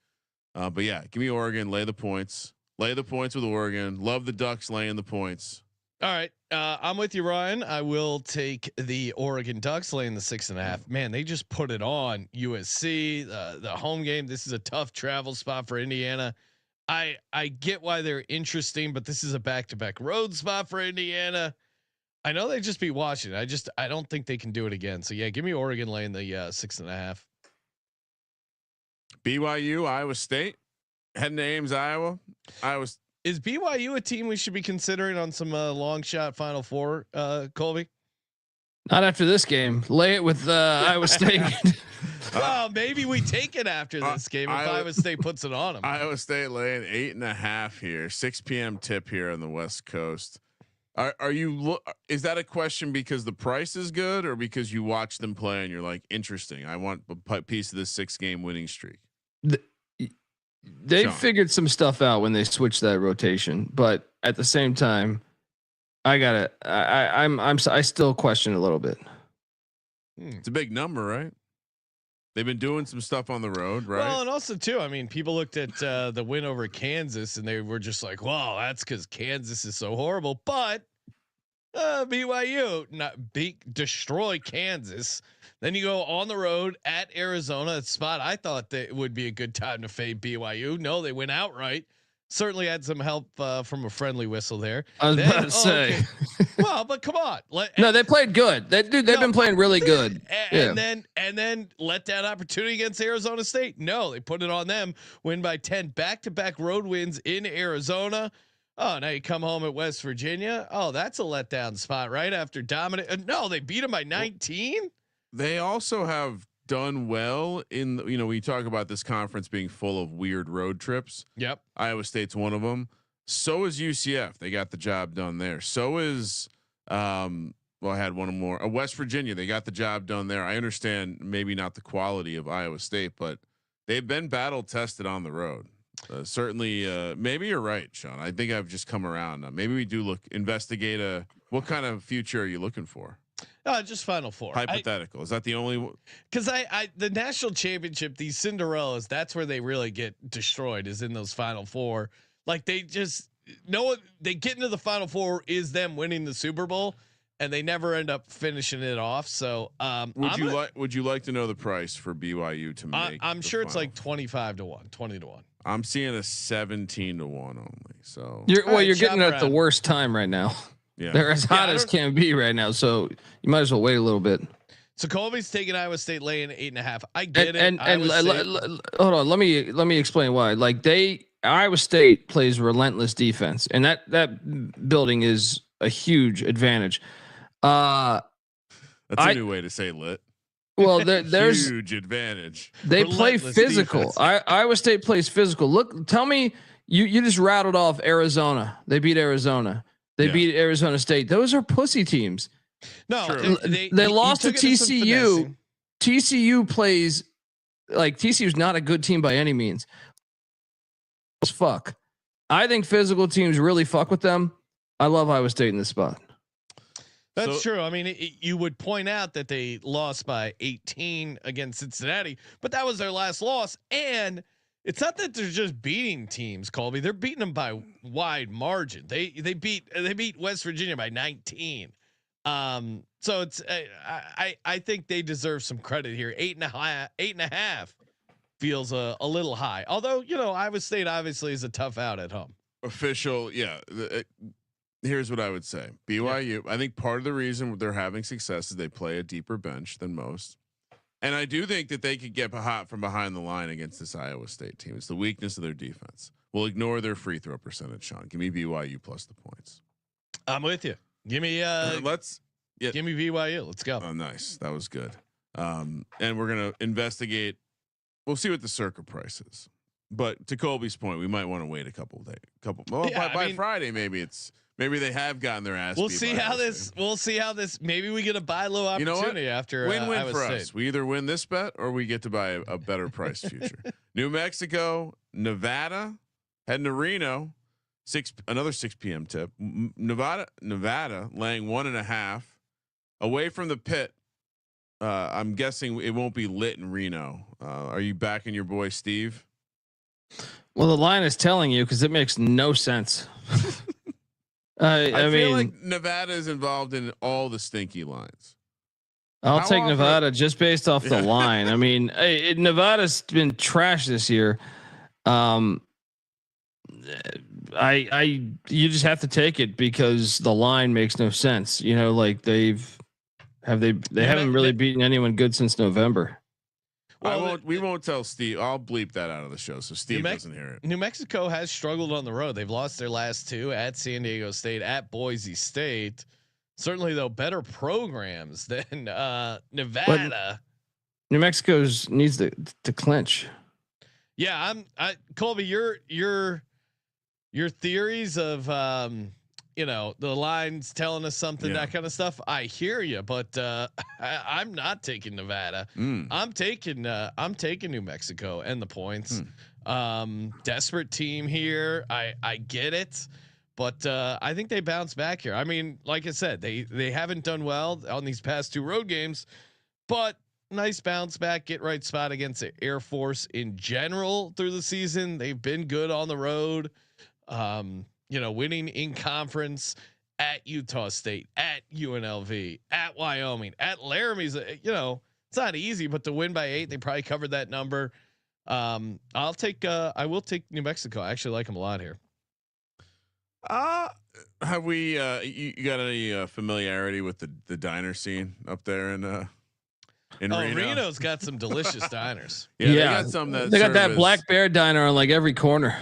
but yeah, give me Oregon. Lay the points with Oregon. Love the Ducks laying the points. All right. I'm with you, Ryan. I will take the Oregon Ducks laying the 6.5. Man, they just put it on USC, the home game. This is a tough travel spot for Indiana. I get why they're interesting, but this is a back-to-back road spot for Indiana. I know they just beat Washington. I don't think they can do it again. So yeah, give me Oregon laying the 6.5. BYU, Iowa State, heading to Ames, Iowa. Is BYU a team we should be considering on some long shot Final Four, Colby? Not after this game. Lay it with Iowa State. Well, maybe we take it after this game if Iowa State puts it on them. Iowa State laying 8.5 here. 6 p.m. tip here on the West Coast. Are you? Is that a question because the price is good, or because you watch them play and you're like, interesting? I want a piece of this 6-game winning streak. They figured some stuff out when they switched that rotation, but at the same time, I still question it a little bit. It's a big number, right? They've been doing some stuff on the road, right? Well, and also too, I mean, people looked at the win over Kansas and they were just like, "Wow, that's because Kansas is so horrible." But BYU destroy Kansas. Then you go on the road at Arizona, a spot I thought that would be a good time to fade BYU. No, they went outright. Certainly had some help from a friendly whistle there. I was about to say. Okay. Well, but come on. No, they played good. They've been playing really good. And then let that opportunity against Arizona State. No, they put it on them. Win by 10. Back-to-back road wins in Arizona. Oh, now you come home at West Virginia. Oh, that's a letdown spot right after dominant. No, they beat them by 19. They also have done well in, we talk about this conference being full of weird road trips. Yep. Iowa State's one of them. So is UCF. They got the job done there. So is, I had one more. West Virginia. They got the job done there. I understand maybe not the quality of Iowa State, but they've been battle tested on the road. Certainly, maybe you're right, Sean. I think I've just come around. Maybe we do investigate what kind of future are you looking for? Just Final Four. Hypothetical. Is that the only one? Because the national championship, these Cinderellas, that's where they really get destroyed, is in those Final Four. Like they get into the Final Four is them winning the Super Bowl, and they never end up finishing it off. So would you like to know the price for BYU to make? I'm sure it's like 25 to 1, 20 to 1. I'm seeing a 17 to 1 only. So you're getting it at the worst time right now. Yeah. They're as hot as can be right now, so you might as well wait a little bit. So Colby's taking Iowa State laying 8.5. I get it. And hold on, let me explain why. Like Iowa State plays relentless defense, and that building is a huge advantage. That's a new way to say lit. Well, there's huge advantage. They play physical. Iowa State plays physical. Look, tell me, you just rattled off Arizona. They beat Arizona. They beat Arizona State. Those are pussy teams. No, they lost to TCU. TCU plays like TCU's not a good team by any means. Fuck. I think physical teams really fuck with them. I love Iowa State in this spot. That's true. I mean, you would point out that they lost by 18 against Cincinnati, but that was their last loss. And it's not that they're just beating teams, Colby. They're beating them by wide margin. They beat West Virginia by 19. So it's I think they deserve some credit here. 8.5 feels a little high. Although Iowa State obviously is a tough out at home. Official, yeah. Here's what I would say. BYU. I think part of the reason they're having success is they play a deeper bench than most. And I do think that they could get hot from behind the line against this Iowa State team. It's the weakness of their defense. We'll ignore their free throw percentage, Sean. Give me BYU plus the points. I'm with you. Give me give me BYU. Let's go. Oh, nice. That was good. And we're gonna investigate. We'll see what the circa price is. But to Colby's point, we might want to wait a couple days. By Friday, maybe they have gotten their ass. We'll see how this. Maybe we get a buy low opportunity after win-win for us. We either win this bet or we get to buy a better price future. New Mexico, Nevada, heading to Reno. Another 6 p.m. tip. Nevada laying 1.5 away from the pit. I'm guessing it won't be lit in Reno. Are you backing your boy Steve? Well, the line is telling you because it makes no sense. I feel mean, like Nevada is involved in all the stinky lines. I'll take Nevada just based off the line. I mean, Nevada's been trash this year. You just have to take it because the line makes no sense. You know, like they haven't really beaten anyone good since November. Well, we won't tell Steve. I'll bleep that out of the show so Steve doesn't hear it. New Mexico has struggled on the road. They've lost their last 2 at San Diego State, at Boise State. Certainly, though, better programs than Nevada. But New Mexico's needs to clinch. Yeah, Colby. Your theories of the lines telling us something, that kind of stuff. I hear you, but I'm not taking Nevada. I'm taking New Mexico and the points. Desperate team here. I get it, but I think they bounce back here. I mean, like I said, they haven't done well on these past 2 road games, but nice bounce back, get right spot against the Air Force in general through the season. They've been good on the road. Winning in conference at Utah State, at UNLV, at Wyoming, at Laramie's. It's not easy, but to win by 8, they probably covered that number. I will take New Mexico. I actually like them a lot here. Have we? You got any familiarity with the diner scene up there in Reno? Reno's got some delicious diners. They got some that they got that Black Bear diner on like every corner.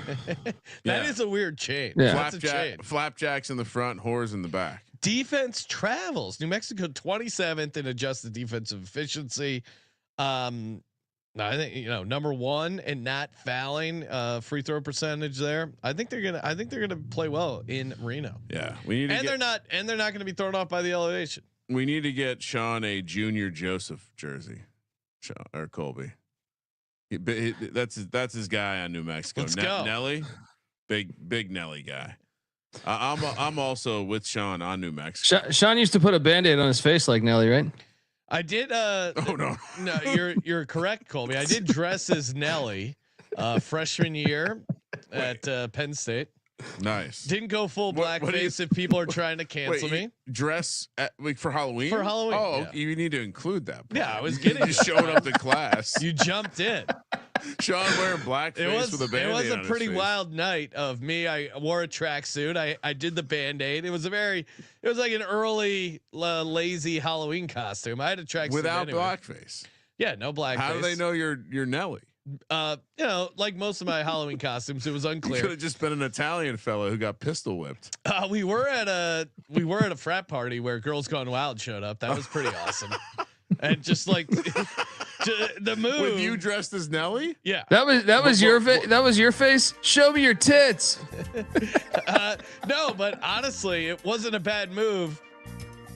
That is a weird chain. Yeah. Flapjacks in the front, whores in the back. Defense travels. New Mexico 27th in adjusted defensive efficiency. I think number 1 and not fouling free throw percentage there. I think they're gonna play well in Reno. Yeah, they're not gonna be thrown off by the elevation. We need to get Sean a Junior Joseph jersey, or Colby. That's his guy on New Mexico. Let's go. Nelly, big Nelly guy. I'm also with Sean on New Mexico. Sean used to put a Band-Aid on his face like Nelly, right? I did. Oh no, no, you're correct, Colby. I did dress as Nelly freshman year at Penn State. Nice. Didn't go full blackface if people are trying to cancel me. Dress for Halloween? For Halloween. Oh, you need to include that. Yeah, I was getting. You showed up to class. You jumped in. Sean wearing blackface with a Band-Aid. It was a pretty wild night of me. I wore a tracksuit. I did the Band-Aid. It was like an early lazy Halloween costume. I had a tracksuit without anyway. blackface. Yeah, no blackface. How do they know you're Nelly? Like most of my Halloween costumes, it was unclear. Could have just been an Italian fellow who got pistol whipped. We were at a frat party where Girls Gone Wild showed up. That was pretty awesome. And just like the move. With you dressed as Nelly? Yeah. That was your face. Show me your tits. No, but honestly, it wasn't a bad move.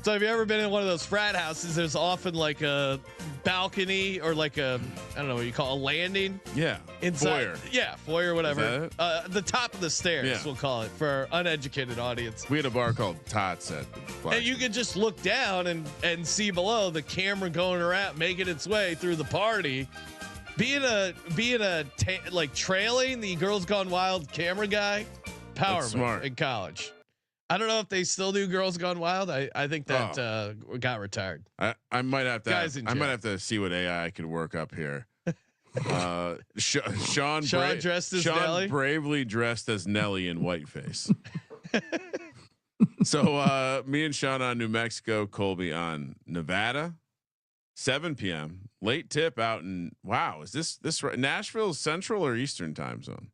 So have you ever been in one of those frat houses? There's often like a balcony or like I don't know what you call a landing. Yeah. Inside. Foyer. Yeah. Foyer, whatever. Is that the top of the stairs, Yeah. we'll call it for our uneducated audience. We had a bar called Tots at And you could just look down and see below the camera going around, making its way through the party. Being like trailing the Girls Gone Wild camera guy, power move in college. I don't know if they still do Girls Gone Wild. I think that got retired. I might have to. I might have to see what AI could work up here. Sean dressed as Nelly? bravely dressed as Nelly in whiteface. So me and Sean on New Mexico, Colby on Nevada, 7 p.m. late tip out in is this right? Nashville's Central or Eastern time zone?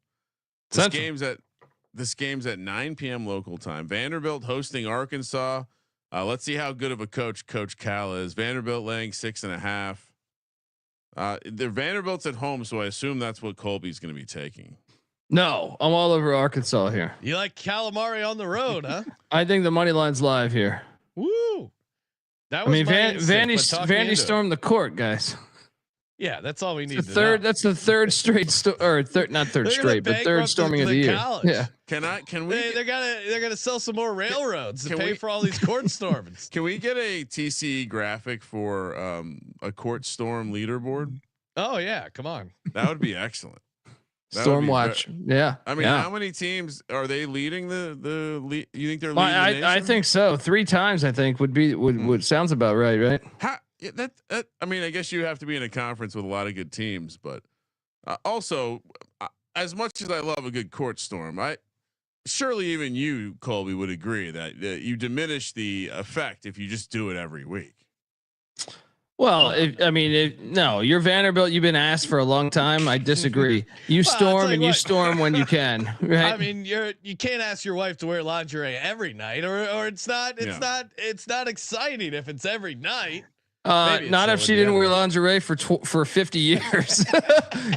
This game's at 9 p.m. local time. Vanderbilt hosting Arkansas. Let's see how good of a coach Cal is. Vanderbilt laying 6.5. The Vanderbilt's at home, so I assume that's what Colby's going to be taking. No, I'm all over Arkansas here. You like calamari on the road, huh? I think the money line's live here. Woo! That was Vandy stormed the court, guys. Yeah, that's all we need. That's the third straight not third straight, but third storming of the year. College. Yeah. Can we? They're gonna sell some more railroads to pay for all these court stormings. Can we get a TCE graphic for a court storm leaderboard? Oh yeah, come on. That would be excellent. Stormwatch. Yeah. I mean, how many teams are they leading the you think they're leading the nation? I think so. 3 times I think would sounds about right? I mean, I guess you have to be in a conference with a lot of good teams, but also as much as I love a good court storm, surely even you, Colby, would agree that you diminish the effect if you just do it every week. Well, no, you're Vanderbilt. You've been asked for a long time. I disagree. You storm and you storm when you can. Right? I mean, you can't ask your wife to wear lingerie every night, or it's not exciting if it's every night. Not if she didn't wear lingerie for 50 years.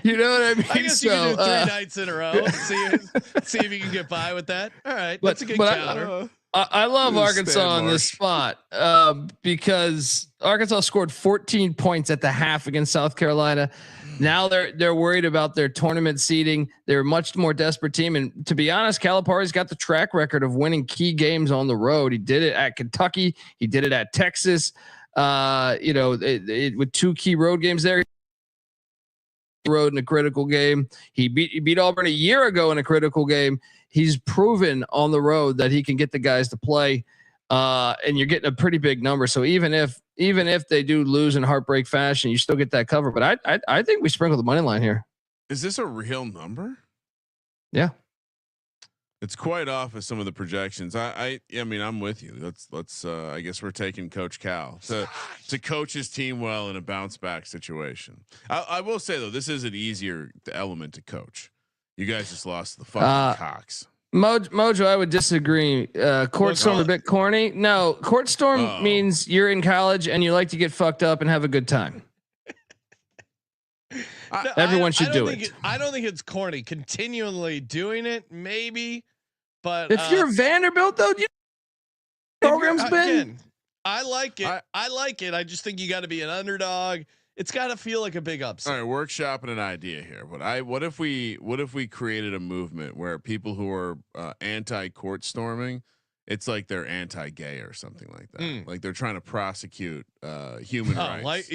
You know what I mean? I guess you can do 3 nights in a row. See if you can get by with that. All right, that's a good counter. I love Arkansas in this spot because Arkansas scored 14 points at the half against South Carolina. Now they're worried about their tournament seeding. They're a much more desperate team. And to be honest, Calipari's got the track record of winning key games on the road. He did it at Kentucky. He did it at Texas. With 2 key road games there. Road in a critical game. He beat Auburn a year ago in a critical game. He's proven on the road that he can get the guys to play, and you're getting a pretty big number. So even if they do lose in heartbreak fashion, you still get that cover. But I think we sprinkle the money line here. Is this a real number? Yeah, it's quite off of some of the projections. I mean, I'm with you. Let's. I guess we're taking Coach Cal to coach his team well in a bounce back situation. I will say though, this is an easier element to coach. You guys just lost the fucking Cox. Mojo, I would disagree. Court storm a bit corny. No, court storm means you're in college and you like to get fucked up and have a good time. Everyone should do it. I don't think it's corny. Continually doing it, maybe, but if you're Vanderbilt, though, program's been. I like it. I like it. I just think you got to be an underdog. It's got to feel like a big upset. All right, workshopping an idea here. What if we created a movement where people who are anti-court storming, it's like they're anti-gay or something like that. Like they're trying to prosecute human rights.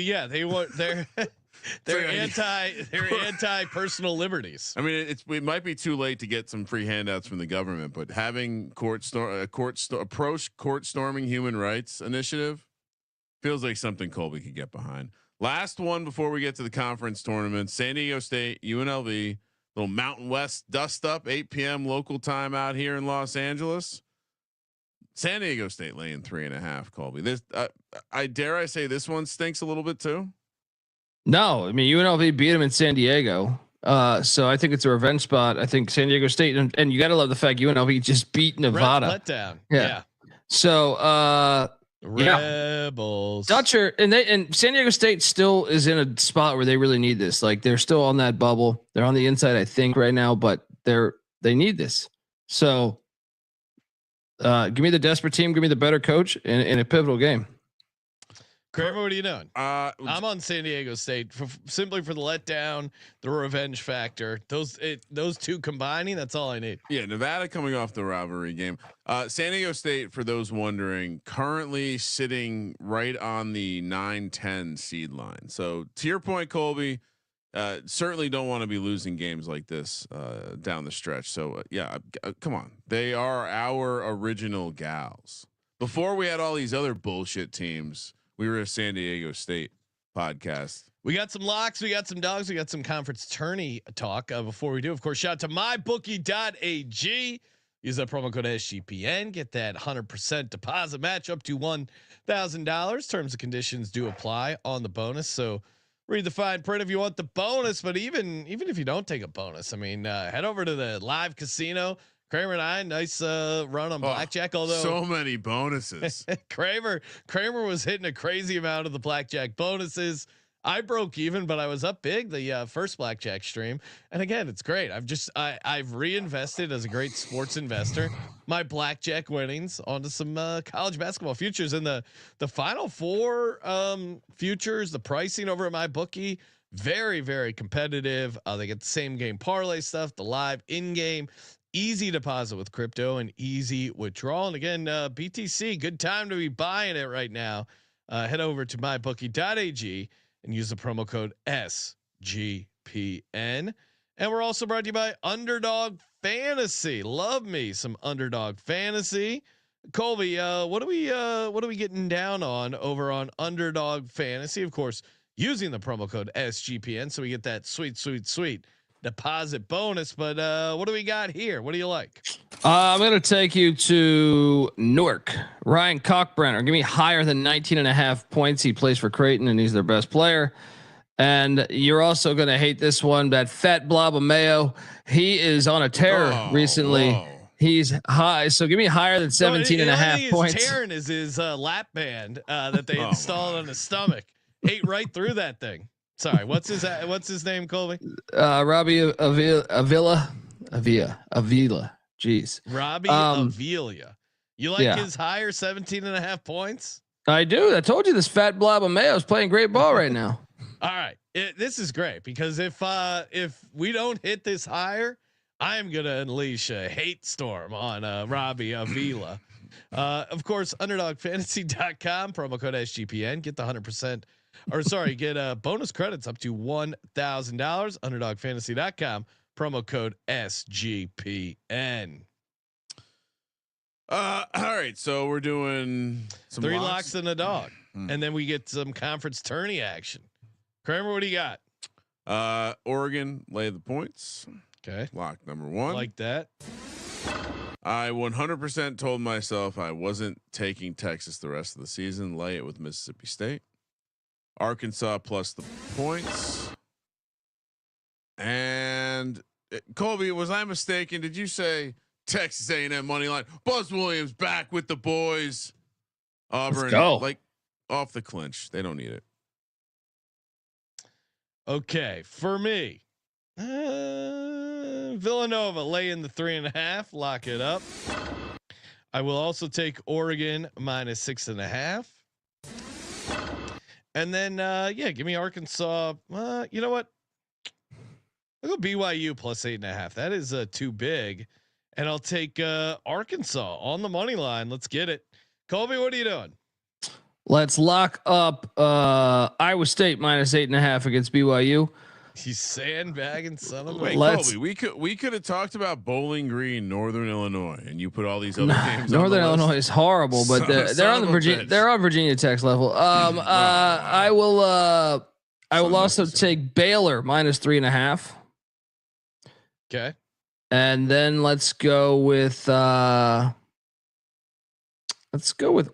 They're anti personal liberties. I mean, it might be too late to get some free handouts from the government, but having court storming human rights initiative feels like something Colby could get behind. Last one before we get to the conference tournament: San Diego State, UNLV, little Mountain West dust up, 8 p.m. local time out here in Los Angeles. San Diego State laying 3.5. Colby, this I dare I say this one stinks a little bit too. No, I mean UNLV beat them in San Diego, so I think it's a revenge spot. I think San Diego State, and you got to love the fact UNLV just beat Nevada. Let down. Yeah. So Rebels. Dutcher and San Diego State still is in a spot where they really need this. Like they're still on that bubble. They're on the inside, I think, right now, but they need this. So give me the desperate team, give me the better coach in a pivotal game. Kramer, what are you doing? I'm on San Diego State simply for the letdown, the revenge factor. Those 2 combining, that's all I need. Yeah, Nevada coming off the rivalry game. San Diego State, for those wondering, currently sitting right on the 9-10 seed line. So to your point, Colby, certainly don't want to be losing games like this down the stretch. So come on, they are our original gals. Before we had all these other bullshit teams, we were a San Diego State podcast. We got some locks, we got some dogs, we got some conference tourney talk. Before we do, of course, shout out to mybookie.ag. Use that promo code SGPN. Get that 100% deposit match up to $1,000. Terms and conditions do apply on the bonus. So read the fine print if you want the bonus. But even if you don't take a bonus, I mean, head over to the live casino. Kramer and I, nice run on blackjack. Although so many bonuses. Kramer was hitting a crazy amount of the blackjack bonuses. I broke even, but I was up big the first blackjack stream. And again, it's great. I've reinvested as a great sports investor my blackjack winnings onto some college basketball futures, and the Final Four futures. The pricing over at my bookie, very, very competitive. They get the same game parlay stuff, the live in game. Easy deposit with crypto and easy withdrawal. And again, BTC, good time to be buying it right now. Head over to mybookie.ag and use the promo code SGPN. And we're also brought to you by Underdog Fantasy. Love me some Underdog Fantasy. Colby, what are we getting down on over on Underdog Fantasy? Of course, using the promo code SGPN, so we get that sweet deposit bonus. But what do we got here? What do you like? I'm going to take you to Newark. Ryan Cockbrenner. Give me higher than 19.5 points. He plays for Creighton and he's their best player. And you're also going to hate this one. That fat blob of mayo. He is on a tear recently. Whoa. He's high. So give me higher than 17.5 points. Tearing is his lap band that they installed on his stomach. Ate right through that thing. Sorry, what's his name, Colby? Robbie Avila. Jeez. Robbie Avila. You like his higher 17.5 points? I do. I told you this fat blob of mayo is playing great ball right now. All right. This is great because if we don't hit this higher, I am gonna unleash a hate storm on Robbie Avila. Of course, underdogfantasy.com, promo code SGPN, get the 100%. Get bonus credits up to $1,000. Underdogfantasy.com, promo code SGPN. All right, so we're doing some 3 locks and a dog, and then we get some conference tourney action. Kramer, what do you got? Oregon lay the points. Okay, lock number 1. Like that. I 100% told myself I wasn't taking Texas the rest of the season. Lay it with Mississippi State. Arkansas plus the points. And Colby, was I mistaken? Did you say Texas A&M money line? Buzz Williams back with the boys. Auburn, let's go. Like off the clinch. They don't need it. Okay, for me, Villanova lay in the 3.5. Lock it up. I will also take Oregon minus 6.5. And then, give me Arkansas. You know what? I'll go BYU plus 8.5. That is too big. And I'll take Arkansas on the money line. Let's get it. Colby, what are you doing? Let's lock up Iowa State minus 8.5 against BYU. He's sandbagging son of a. Wait, Colby, we could have talked about Bowling Green, Northern Illinois, and you put all these other games. Northern Illinois is horrible, but they're on the Virginia. They're on Virginia Tech's level. I will also take Baylor minus 3.5. Okay, and then let's go with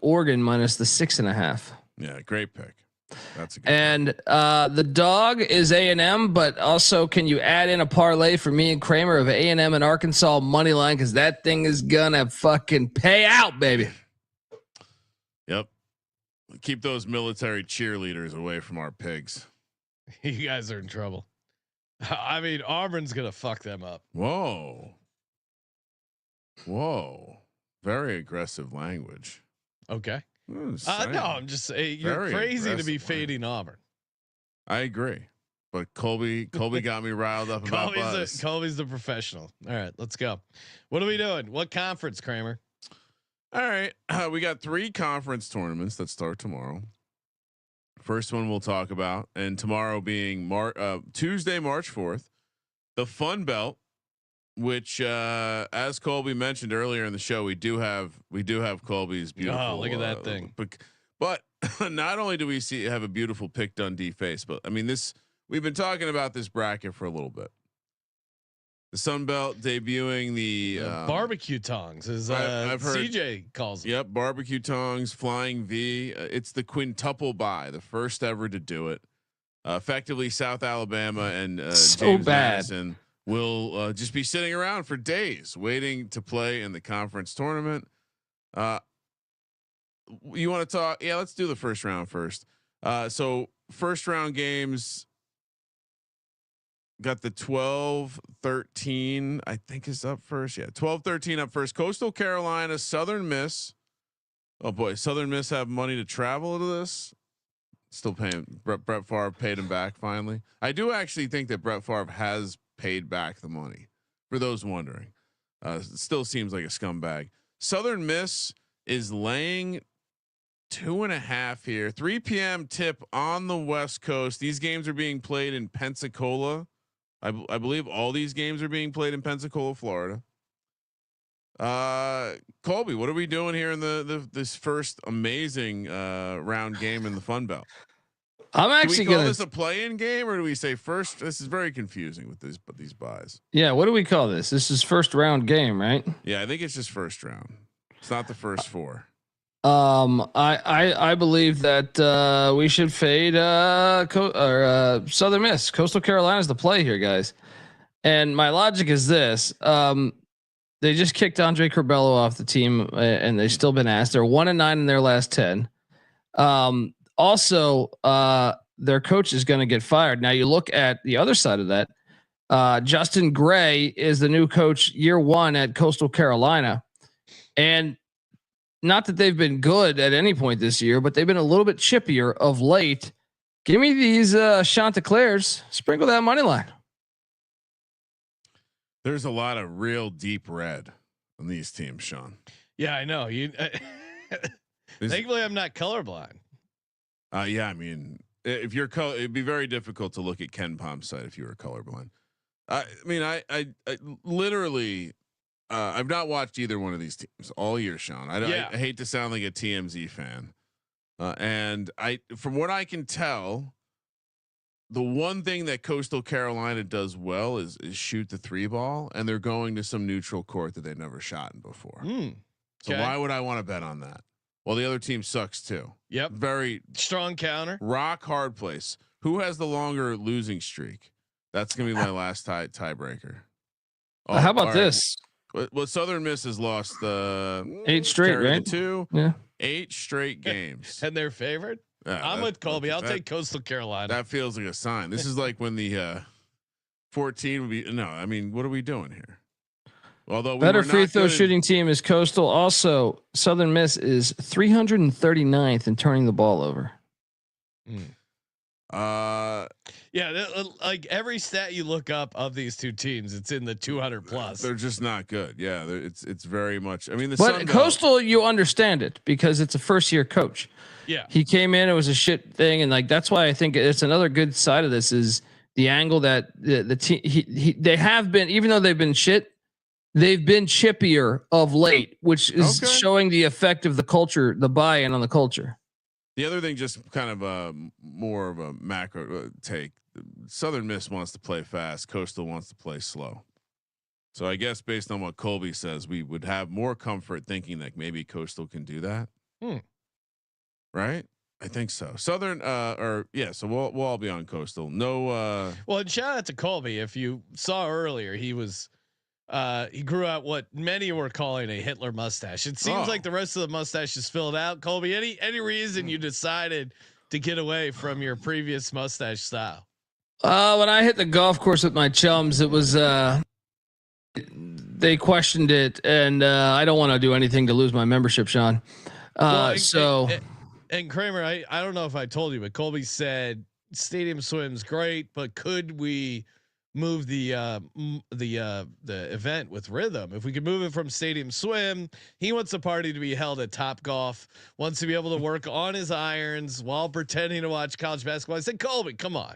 Oregon minus the 6.5. Yeah, great pick. That's a good and the dog is A&M, but also can you add in a parlay for me and Kramer of A&M and Arkansas money line, because that thing is gonna fucking pay out, baby. Yep. Keep those military cheerleaders away from our pigs. You guys are in trouble. I mean, Auburn's gonna fuck them up. Whoa. Very aggressive language. Okay. No, I'm just saying you're crazy to be fading Auburn. I agree, but Colby got me riled up about Buzz. Colby's the professional. All right, let's go. What are we doing? What conference, Kramer? All right, we got 3 conference tournaments that start tomorrow. First one we'll talk about, and tomorrow being Tuesday, March 4th, the Sunbelt, which as Colby mentioned earlier in the show, we do have Colby's beautiful. Oh, look at that thing. But not only do we have a beautiful pick Dundee face, but I mean we've been talking about this bracket for a little bit. The Sunbelt debuting the barbecue tongs, as I've heard, CJ calls them. Yep, barbecue tongs, flying V. It's the quintuple bye, the first ever to do it. Effectively, South Alabama and James Madison will just be sitting around for days waiting to play in the conference tournament. You want to talk? Yeah, let's do the first round first. So first round games. Got the 12-13, I think is up first. Yeah, 12-13 up first. Coastal Carolina, Southern Miss. Oh boy, Southern Miss have money to travel to this. Still paying. Brett Favre paid him back finally. I do actually think that Brett Favre has paid back the money. For those wondering, it still seems like a scumbag. Southern Miss is laying 2.5 here. 3 p.m. tip on the West Coast. These games are being played in Pensacola. I believe all these games are being played in Pensacola, Florida. Colby, what are we doing here in this first amazing round game in the Fun Belt? I'm actually going to call this a play-in game, or do we say first? This is very confusing with these buys. Yeah, what do we call this? This is first round game, right? Yeah, I think it's just first round. It's not the first four. I believe that we should fade Southern Miss. Coastal Carolina is the play here, guys. And my logic is this: they just kicked Andre Curbelo off the team, and they've still been asked. They're 1-9 in their last 10. Also, their coach is going to get fired. Now you look at the other side of that. Justin Gray is the new coach year 1 at Coastal Carolina, and not that they've been good at any point this year, but they've been a little bit chippier of late. Give me these Chanticleers. Sprinkle that money line. There's a lot of real deep red on these teams, Sean. Yeah, I know. Thankfully, I'm not colorblind. Yeah, I mean, if you're it'd be very difficult to look at Ken Palm's site if you were colorblind. I mean, I literally. I've not watched either one of these teams all year, Sean. I hate to sound like a TMZ fan, and from what I can tell, the one thing that Coastal Carolina does well is shoot the 3 ball, and they're going to some neutral court that they've never shot in before. So why would I want to bet on that? Well, the other team sucks too. Yep, very strong counter. Rock hard place. Who has the longer losing streak? That's gonna be my last tiebreaker. Oh, how about this? Well, Southern Miss has lost 8 straight, right? 2, yeah, 8 straight games, and they're favored. I'm with Colby. I'll take Coastal Carolina. That feels like a sign. This is like when the 14 would be. No, I mean, what are we doing here? Although better free throw shooting team is Coastal. Also, Southern Miss is 339th in turning the ball over. Yeah, like every stat you look up of these two teams, it's in the 200 plus. They're just not good. Yeah, it's very much. I mean, but Coastal, you understand it because it's a first year coach. Yeah, he came in, it was a shit thing, and like that's why I think it's another good side of this is the angle that the team they have been, even though they've been shit, they've been chippier of late, which is showing the effect of the culture, the buy-in on the culture. The other thing, just kind of more of a macro take. Southern Miss wants to play fast. Coastal wants to play slow. So I guess based on what Colby says, we would have more comfort thinking that maybe Coastal can do that. Right? I think so. Southern, so we'll all be on Coastal. No. Well, and shout out to Colby. If you saw earlier, he grew out what many were calling a Hitler mustache. It seems like the rest of the mustache is filled out. Colby, any reason you decided to get away from your previous mustache style? When I hit the golf course with my chums, it was they questioned it, and I don't want to do anything to lose my membership, Sean. And Kramer, I don't know if I told you, but Colby said stadium swim's great, but could we move the event with rhythm? If we could move it from stadium swim, he wants the party to be held at Top Golf, wants to be able to work on his irons while pretending to watch college basketball. I said, Colby, come on.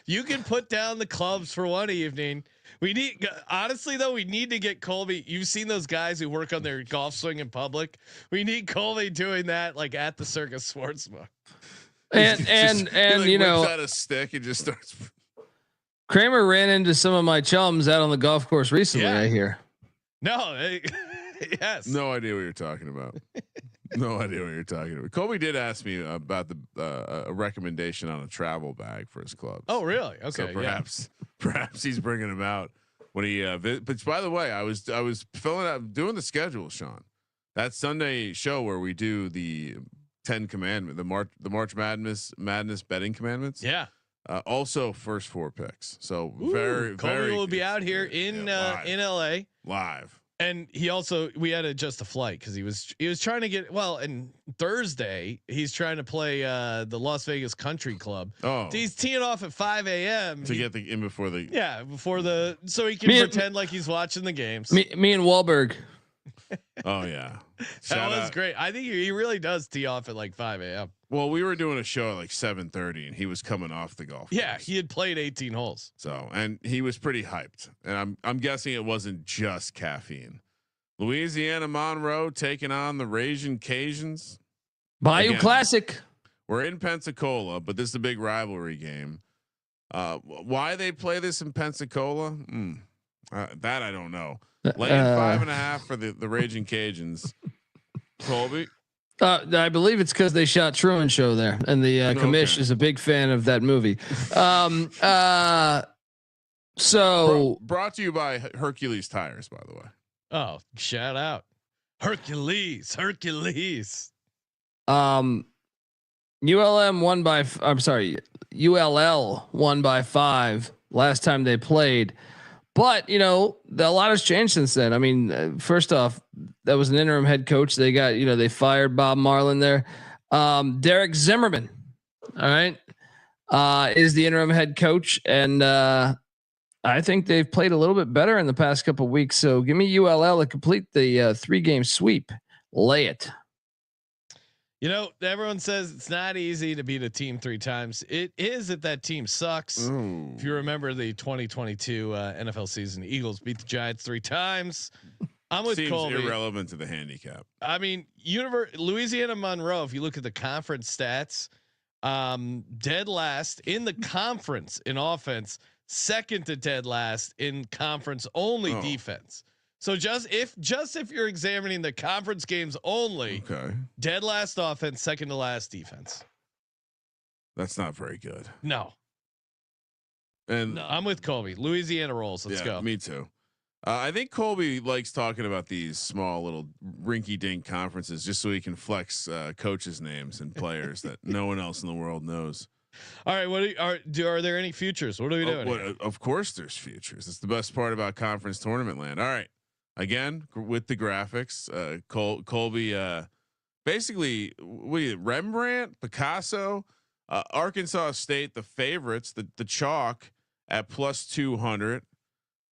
You can put down the clubs for one evening. We need to get Colby. You've seen those guys who work on their golf swing in public. We need Colby doing that, like at the Circus Sportsbook. And he you know, whips out a stick and just starts. Kramer ran into some of my chums out on the golf course recently. Yeah. I hear. No, yes. No idea what you're talking about. No idea what you're talking about. Colby did ask me about a recommendation on a travel bag for his club. Oh, really? Okay. So perhaps he's bringing him out when he. But by the way, I was filling out doing the schedule, Sean. That Sunday show where we do the 10 commandment, the March Madness betting commandments. Yeah. Also first 4 picks. So Colby very. will be out here in LA live. And we had to adjust the flight because he was trying to get and Thursday he's trying to play the Las Vegas Country Club. Oh, so he's teeing off at 5 a.m. to get in before the so he can pretend like he's watching the games. Me and Wahlberg. Oh yeah, that was great. I think he really does tee off at like 5 a.m. Well, we were doing a show at like 7:30, and he was coming off the golf. Yeah, course. he had played 18 holes. So, and he was pretty hyped, and I'm guessing it wasn't just caffeine. Louisiana Monroe taking on the Ragin Cajuns. Bayou Again, Classic. We're in Pensacola, but this is a big rivalry game. Why they play this in Pensacola? That I don't know. Laying 5.5 for the Ragin Cajuns. Colby. I believe it's because they shot Truman Show there, and the commish is a big fan of that movie. So brought to you by Hercules Tires, by the way. Oh, shout out Hercules. ULM won by. I'm sorry, ULL won by 5 last time they played. But a lot has changed since then. I mean, first off, that was an interim head coach. They got, they fired Bob Marlin there. Derek Zimmerman, all right, is the interim head coach, and I think they've played a little bit better in the past couple of weeks. So give me ULL to complete the 3-game sweep. Lay it. Everyone says it's not easy to beat a team 3 times. It is if that team sucks. Ooh. If you remember the 2022 NFL season, the Eagles beat the Giants 3 times. I'm with Seems Colby. irrelevant to the handicap. I mean, Louisiana Monroe, if you look at the conference stats, dead last in the conference in offense, second to dead last in conference only defense. So just if you're examining the conference games only, dead last offense, second to last defense. That's not very good. No. And I'm with Colby. Louisiana rolls. Let's go. Me too. I think Colby likes talking about these small little rinky-dink conferences just so he can flex coaches' names and players that no one else in the world knows. All right. Are there any futures? What are we doing? Of course, there's futures. It's the best part about conference tournament land. All right. Again, with the graphics, Colby, basically Rembrandt, Picasso, Arkansas State, the favorites, the chalk at +200.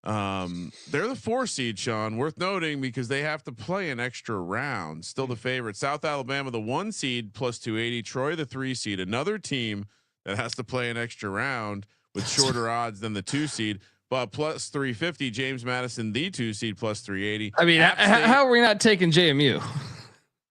They're the 4 seed, Sean, worth noting because they have to play an extra round. Still the favorite. South Alabama, the 1 seed, +280. Troy, the 3 seed, another team that has to play an extra round with shorter odds than the 2 seed. But +350, James Madison, the 2 seed, +380. I mean, how are we not taking JMU?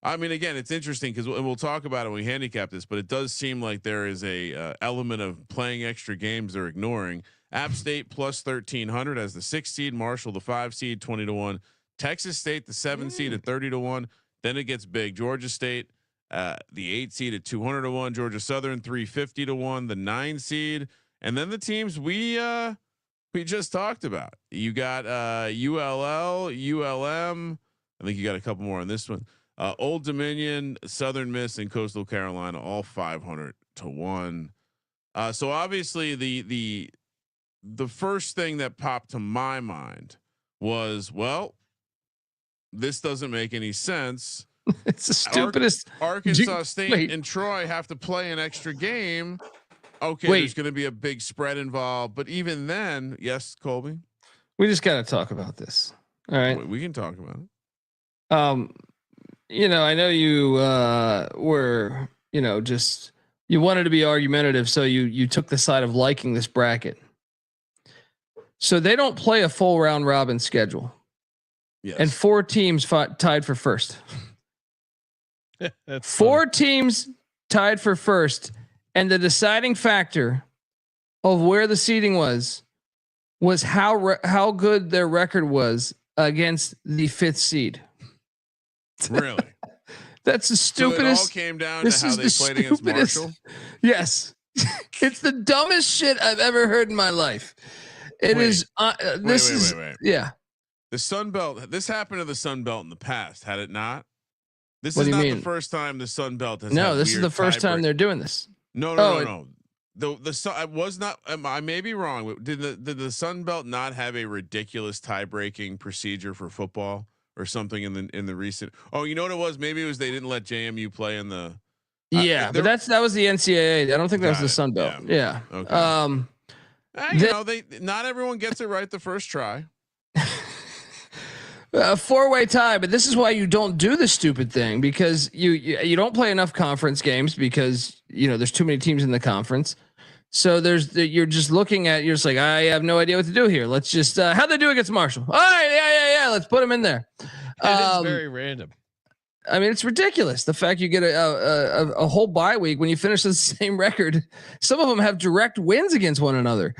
I mean, again, it's interesting because we'll talk about it when we handicap this, but it does seem like there is a element of playing extra games they're ignoring. App State +1300 as the 6 seed, Marshall the 5 seed, 20-1, Texas State the 7 seed at 30-1. Then it gets big. Georgia State, the 8 seed at 200-1, Georgia Southern 350-1, the 9 seed, and then the teams we just talked about. You got ULL, ULM. I think you got a couple more on this one. Old Dominion, Southern Miss, and Coastal Carolina, all 500-1. So obviously the first thing that popped to my mind was, well, this doesn't make any sense. It's the stupidest. Arkansas State and Troy have to play an extra game. Okay, there's going to be a big spread involved, but even then, yes, Colby, we just got to talk about this. All right, we can talk about it. I know you were, just you wanted to be argumentative, so you took the side of liking this bracket. So they don't play a full round robin schedule. Yes. And 4 teams tied for first. That's 4 teams tied for first. And the deciding factor of where the seating was was how good their record was against the 5th seed. Really? That's the stupidest. So it all came down to how they played against Marshall. Yes, it's the dumbest shit I've ever heard in my life. It is. This is. Yeah. The Sunbelt. This happened to the Sunbelt in the past, had it not? This What is do you not mean? the first time the Sunbelt has. No, this is the first time they're doing this. No. I was not. I may be wrong. Did the Sunbelt not have a ridiculous tie-breaking procedure for football or something in the recent? Oh, you know what it was? Maybe it was they didn't let JMU play in the. Yeah, but that was the NCAA. I don't think that was the Sunbelt. Yeah. Okay. They not everyone gets it right the first try. A 4-way tie, but this is why you don't do the stupid thing, because you don't play enough conference games because there's too many teams in the conference. So you're just looking at, you're just like, I have no idea what to do here. Let's just how'd they do against Marshall? All right, yeah. Let's put them in there. It's very random. I mean, it's ridiculous. The fact you get a whole bye week when you finish the same record. Some of them have direct wins against one another.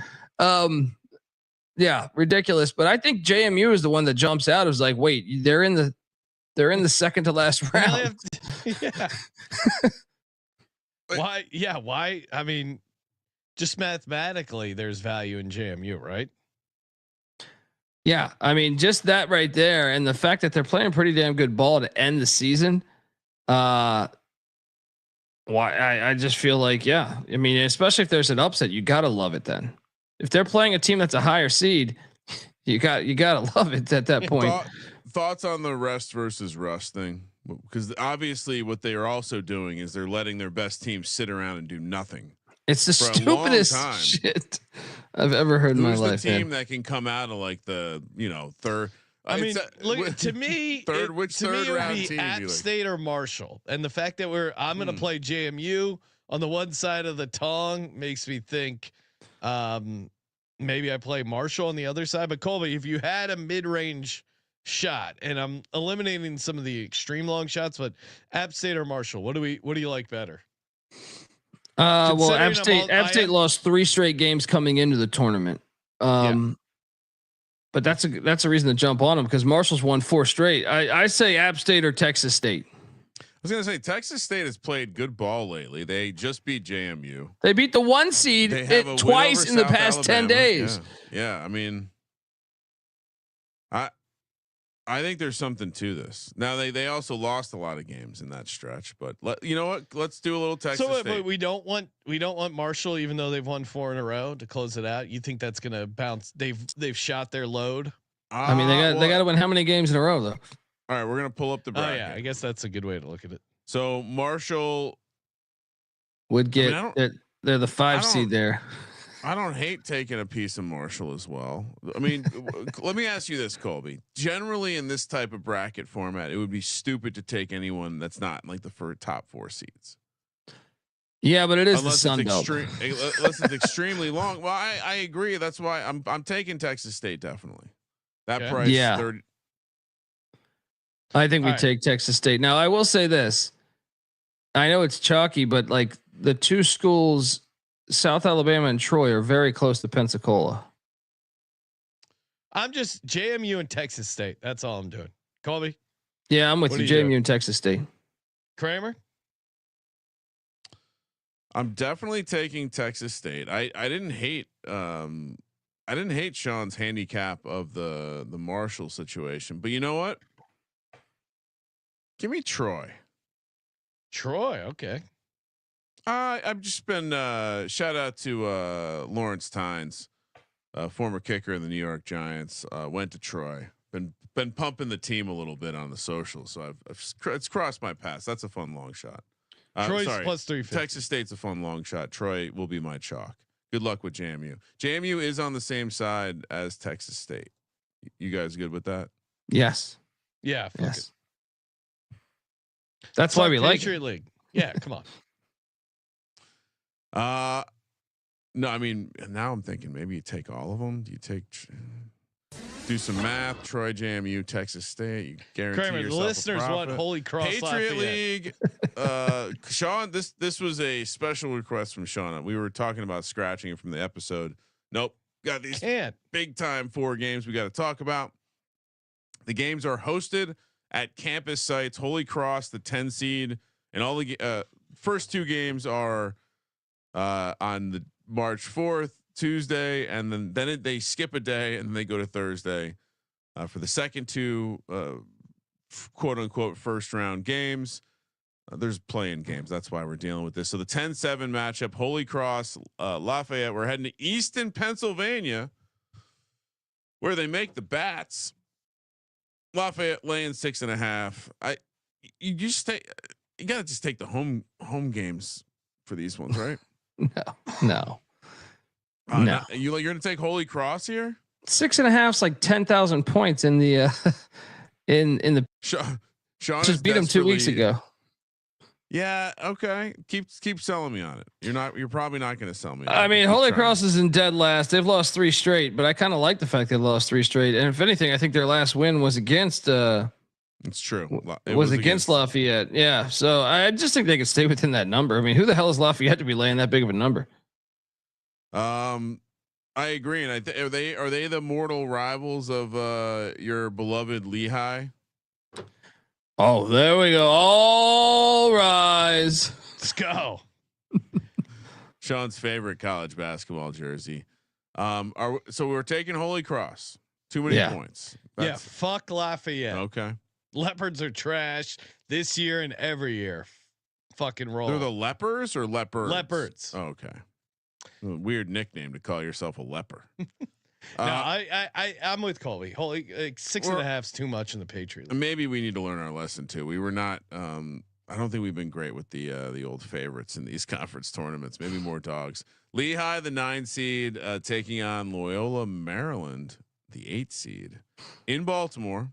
Yeah, ridiculous. But I think JMU is the one that jumps out. It was like, wait, they're in the second to last round. Yeah. Why? Yeah. Why? I mean, just mathematically, there's value in JMU, right? Yeah, I mean, just that right there, and the fact that they're playing pretty damn good ball to end the season. Why? I just feel like, yeah. I mean, especially if there's an upset, you gotta love it. Then, if they're playing a team that's a higher seed, you gotta love it at that point. Thoughts on the rest versus rust thing? Because obviously, what they are also doing is they're letting their best team sit around and do nothing. It's the stupidest shit I've ever heard in my life. Who's the team that can come out of like the third? I mean, look, to me, third it would be App State or Marshall, and the fact that I'm going to play JMU on the one side of the tongue makes me think maybe I play Marshall on the other side. But Colby, if you had a mid-range shot, and I'm eliminating some of the extreme long shots, but App State or Marshall, what do you like better? Well, App State lost 3 straight games coming into the tournament. But that's a reason to jump on them, because Marshall's won 4 straight. I say App State or Texas State. I was going to say Texas State has played good ball lately. They just beat JMU. They beat the 1 seed twice in the past 10 days. Yeah. I mean, I think there's something to this. Now they also lost a lot of games in that stretch, but you know what? Let's do a little Texas State. But we don't want Marshall, even though they've won 4 in a row, to close it out. You think that's going to bounce? They've shot their load. I mean, they got to win how many games in a row though? All right, we're going to pull up the bracket. Oh yeah, I guess that's a good way to look at it. So Marshall would get they're the 5 seed there. I don't hate taking a piece of Marshall as well. I mean, let me ask you this, Colby. Generally, in this type of bracket format, it would be stupid to take anyone that's not in like the top 4 seeds. Yeah, but it is the Sunbelt. Unless it's extremely long. Well, I agree. That's why I'm taking Texas State definitely. That price. Yeah. 30. I think we take Texas State. Now, I will say this. I know it's chalky, but like the 2 schools, South Alabama and Troy, are very close to Pensacola. I'm just JMU and Texas State. That's all I'm doing. Colby. Yeah, I'm with you. JMU and Texas State. Kramer. I'm definitely taking Texas State. I didn't hate Sean's handicap of the Marshall situation, but you know what? Give me Troy. Okay. I've just been shout out to Lawrence Tynes, former kicker in the New York Giants. Went to Troy. Been pumping the team a little bit on the social, so it's crossed my path. That's a fun long shot. Troy's plus 350. Texas State's a fun long shot. Troy will be my chalk. Good luck with JMU. JMU is on the same side as Texas State. You guys good with that? Yes. Yeah. Yes. That's why we like Patriot League. Yeah, come on. No, I mean, now I'm thinking maybe you take all of them. Do you do some math? Troy, JMU, Texas State. You guarantee Kramer, yourself the listeners want Holy Cross Patriot Lafayette. League. Sean, this was a special request from Shauna. We were talking about scratching it from the episode. Nope. Got these Can't. big time 4 games we got to talk about. The games are hosted at campus sites. Holy Cross, the 10 seed, and all the first 2 games are on the March 4th, Tuesday, and then they skip a day and they go to Thursday for the second 2 quote unquote first round games. There's playing games. That's why we're dealing with this. So the 10-7 matchup, Holy Cross, Lafayette. We're heading to Easton, Pennsylvania, where they make the bats. Lafayette laying 6.5. You gotta just take the home games for these ones, right? No. You're gonna take Holy Cross here? 6.5's like 10,000 points in the in the. Sean just beat them 2 weeks ago. Yeah. Okay. Keep selling me on it. You're probably not going to sell me. I mean, Holy Cross is in dead last. They've lost 3 straight, but I kind of like the fact they lost 3 straight. And if anything, I think their last win was against. It's true. It was against Lafayette. Yeah. So I just think they could stay within that number. I mean, who the hell is Lafayette to be laying that big of a number? I agree. And are they the mortal rivals of your beloved Lehigh? Oh, there we go. All rise. Let's go. Sean's favorite college basketball jersey. So we're taking Holy Cross. Too many points. Yeah. Fuck Lafayette. Okay. Leopards are trash this year and every year. Fucking roll. They're the lepers or leopards? Leopards. Oh, okay. Weird nickname to call yourself a leper. No, I'm with Colby. Holy 6.5's too much in the Patriot League. Maybe we need to learn our lesson too. We were not. I don't think we've been great with the old favorites in these conference tournaments. Maybe more dogs. Lehigh, the 9 seed, taking on Loyola, Maryland, the 8 seed, in Baltimore.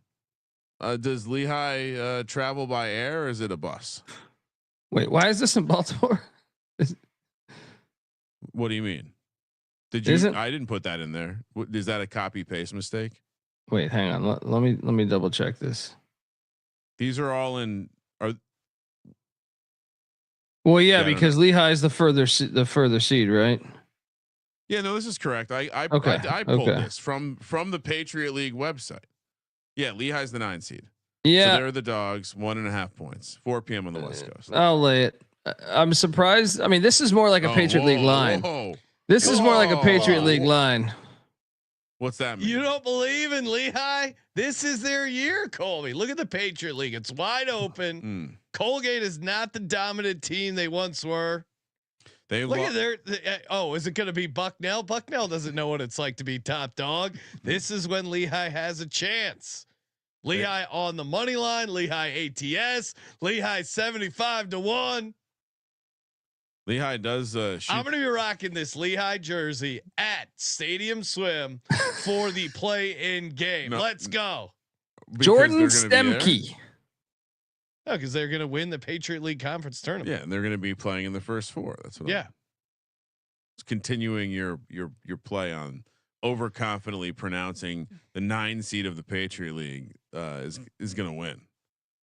Does Lehigh travel by air or is it a bus? Wait, why is this in Baltimore? What do you mean? Did you? I didn't put that in there. Is that a copy paste mistake? Wait, hang on. Let me double check this. These are all in. Well, yeah, because Lehigh is the further seed, right? Yeah, no, this is correct. I pulled this from the Patriot League website. Yeah, Lehigh's the 9 seed. Yeah, so they're the dogs. 1.5 points. 4 p.m. on the West Coast. I'll lay it. I'm surprised. I mean, this is more like a Patriot League line. This is more like a Patriot League line. What's that mean? You don't believe in Lehigh? This is their year, Colby. Look at the Patriot League. It's wide open. Colgate is not the dominant team they once were. Look at their. Is it going to be Bucknell? Bucknell doesn't know what it's like to be top dog. This is when Lehigh has a chance. Lehigh on the money line. Lehigh ATS. Lehigh 75-1. Lehigh does. I'm going to be rocking this Lehigh jersey at Stadium Swim for the play-in game. Let's go. Jordan Stemke. No, because they're going to win the Patriot League Conference Tournament. Yeah, and they're going to be playing in the first 4. That's what. It's continuing your play on overconfidently pronouncing the 9 seed of the Patriot League is going to win.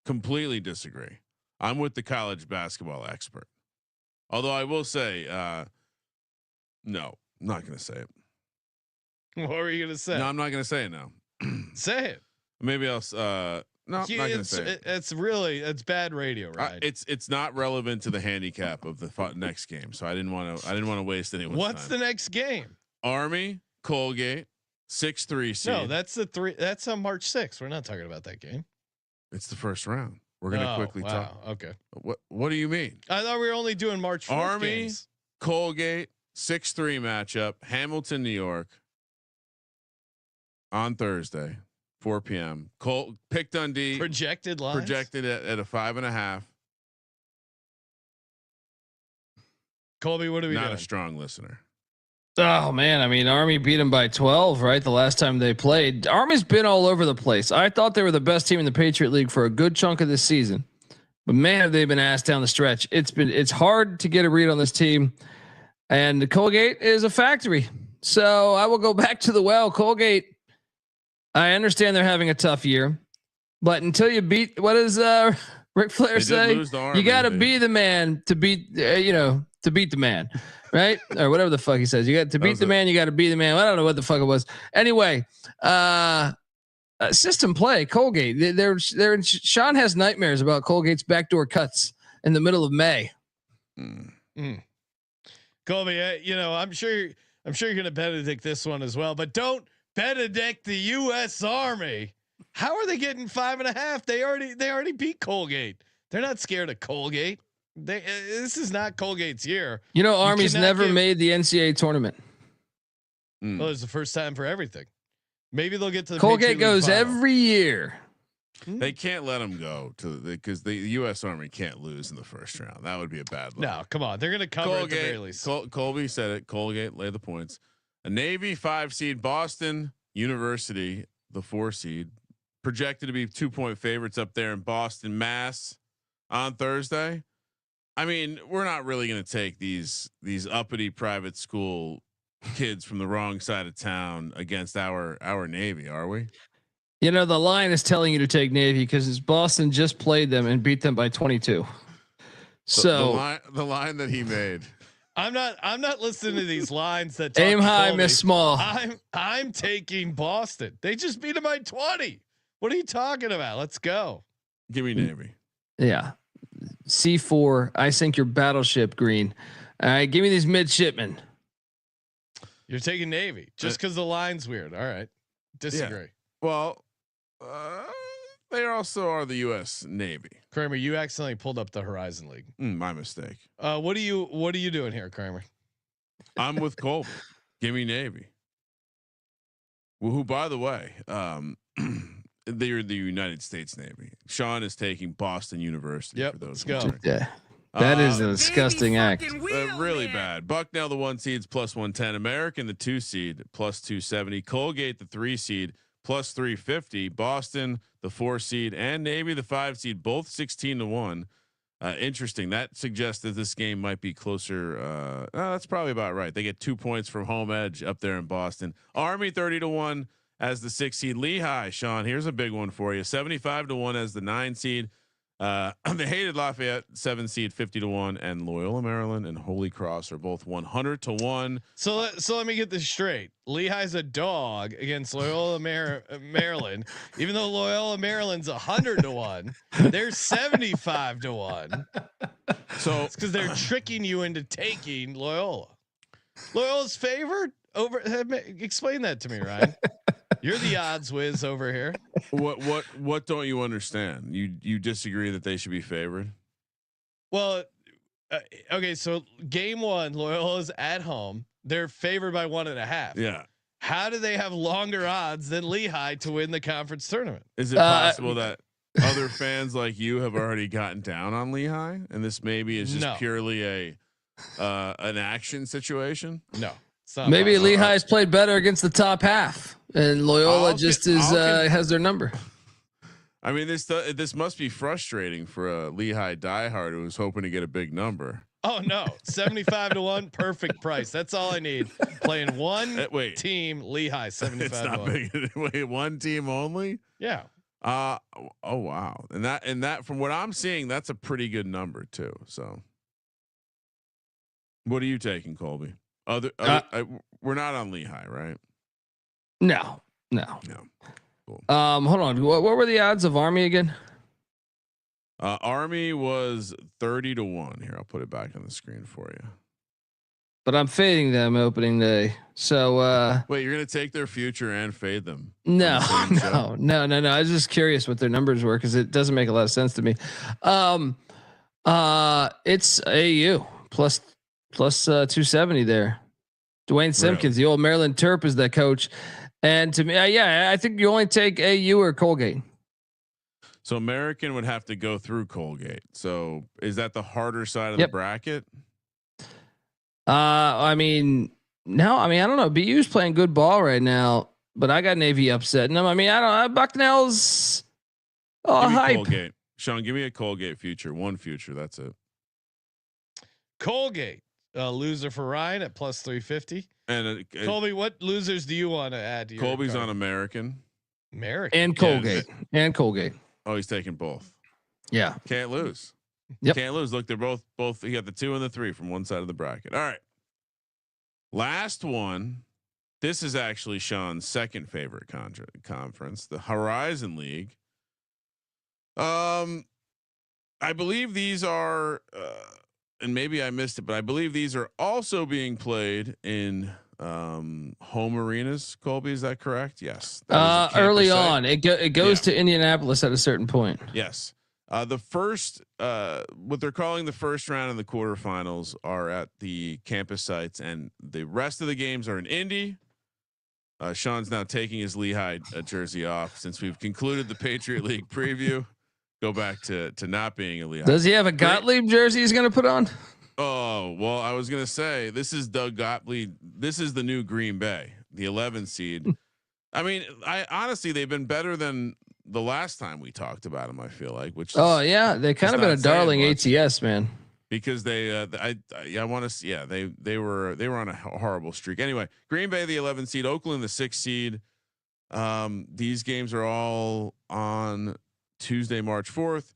Completely disagree. I'm with the college basketball expert. Although I will say, no, I'm not going to say it. What were you going to say? No, I'm not going to say it now. Say it. Maybe I'll. No, I'm not going to say it. It's bad radio, right? It's not relevant to the handicap of the next game, so I didn't want to waste anyone's time. What's the next game? Army, Colgate, 6-3 seed. No, that's the 3. That's on March 6th. We're not talking about that game. It's the first round. We're gonna quickly talk. Okay. What do you mean? I thought we were only doing March 4th Army, games. Colgate, 6-3 matchup. Hamilton, New York, on Thursday, 4 p.m. Pick Dundee. Projected lines. Projected at a 5.5. Colby, what are we doing? Not a strong listener. Oh man, I mean, Army beat them by 12, right? The last time they played. Army's been all over the place. I thought they were the best team in the Patriot League for a good chunk of this season, but man, have they been ass down the stretch. It's hard to get a read on this team, and the Colgate is a factory. So I will go back to the well. Colgate. I understand they're having a tough year, but until you beat, what does Ric Flair say? Army, you got to be the man to beat, to to beat the man, right? Or whatever the fuck he says. You got to beat the man. You got to be the man. I don't know what the fuck it was. Anyway, system play Colgate. They're Sean has nightmares about Colgate's backdoor cuts in the middle of May. Colby, I'm sure you're going to Benedict this one as well, but don't Benedict the U.S. Army. How are they getting 5.5? They already beat Colgate. They're not scared of Colgate. This is not Colgate's year. Army's never made the NCAA tournament. Well, it's the first time for everything. Maybe they'll get to the Colgate goes every year. They can't let them go because the U.S. Army can't lose in the first round. That would be a bad look. No, come on. They're going to cover Colgate, at the very least. Colby said it. Colgate lay the points. A Navy 5 seed, Boston University, the 4 seed, projected to be 2-point favorites up there in Boston, Mass, on Thursday. I mean, we're not really going to take these uppity private school kids from the wrong side of town against our Navy, are we? The line is telling you to take Navy because Boston just played them and beat them by 22. So the line that he made. I'm not listening to these lines that aim high, miss small. I'm taking Boston. They just beat them by 20. What are you talking about? Let's go. Give me Navy. Yeah. C4. I sink your battleship, Green. All right. Give me these midshipmen. You're taking Navy just because the line's weird. All right. Disagree. Yeah. Well, they also are the U.S. Navy. Kramer, you accidentally pulled up the Horizon League. My mistake. What are you doing here, Kramer? I'm with Colby. Give me Navy. Well, who, by the way, they're the United States Navy. Sean is taking Boston University. Yep, for those let's go. Yeah. That is a disgusting act. Really bad. Bucknell, the 1 seeds plus 110. American, the 2 seed plus 270. Colgate, the 3 seed plus 350. Boston, the 4 seed, and Navy, the 5 seed, both 16-1. Interesting. That suggests that this game might be closer. That's probably about right. They get 2 points from home edge up there in Boston. Army 30-1 as the 6 seed. Lehigh, Sean, here's a big one for you. 75-1 as the 9 seed. The hated Lafayette 7 seed 50-1, and Loyola Maryland and Holy Cross are both 100-1. So let me get this straight. Lehigh's a dog against Loyola Maryland, even though Loyola Maryland's 100-1. They're 75-1. So it's because they're tricking you into taking Loyola. Loyola's favored over. Explain that to me, Ryan. You're the odds whiz over here. What don't you understand? You disagree that they should be favored? Well, okay. So game 1, Loyola's at home. They're favored by 1.5. Yeah. How do they have longer odds than Lehigh to win the conference tournament? Is it possible that other fans like you have already gotten down on Lehigh, and this maybe is just purely an action situation? No. Maybe possible. Lehigh's played better against the top half, and Loyola has their number. I mean, this must be frustrating for a Lehigh diehard who was hoping to get a big number. Oh no, 75-1, perfect price. That's all I need. Playing one team, Lehigh 75. It's not big. Wait, one team only? Yeah. Oh wow, and that from what I'm seeing, that's a pretty good number too. So, what are you taking, Colby? We're not on Lehigh, right? No. Cool. Hold on. What were the odds of Army again? Army was 30-1. Here, I'll put it back on the screen for you. But I'm fading them opening day. So wait, you're gonna take their future and fade them? No. I was just curious what their numbers were because it doesn't make a lot of sense to me. It's AU plus 270 there. Dwayne Simpkins, the old Maryland Terp, is that coach. And to me, I think you only take AU or Colgate. So American would have to go through Colgate. So is that the harder side of the bracket? I don't know. BU's playing good ball right now, but I got Navy upsetting them. I mean, I don't know. Bucknell's hype. Colgate. Sean, give me a Colgate future. One future. That's it. Colgate. Loser for Ryan at plus 350. And Colby, what losers do you want to add to your Colby's card? on American and Colgate and Colgate. Oh, he's taking both. Yeah, can't lose. Yep. Can't lose. Look, they're both. You got the 2 and the 3 from one side of the bracket. All right. Last one. This is actually Sean's second favorite conference, the Horizon League. I believe these are, and maybe I missed it, but I believe these are also being played in home arenas. Colby, is that correct? Yes. Early on, it goes to Indianapolis at a certain point. Yes. The first, what they're calling the first round and the quarterfinals are at the campus sites, and the rest of the games are in Indy. Sean's now taking his Lehigh jersey off since we've concluded the Patriot League preview. Go back to not being a Lehigh. Does he have a Gottlieb jersey he's going to put on? Oh, well, I was going to say, this is Doug Gottlieb. This is the new Green Bay, the 11th seed. I mean, honestly, they've been better than the last time we talked about them, I feel like, which is, they kind of been a darling ATS, man. Because they I want to see, they were on a horrible streak. Anyway, Green Bay the 11th seed, Oakland the 6th seed. These games are all on Tuesday, March 4th.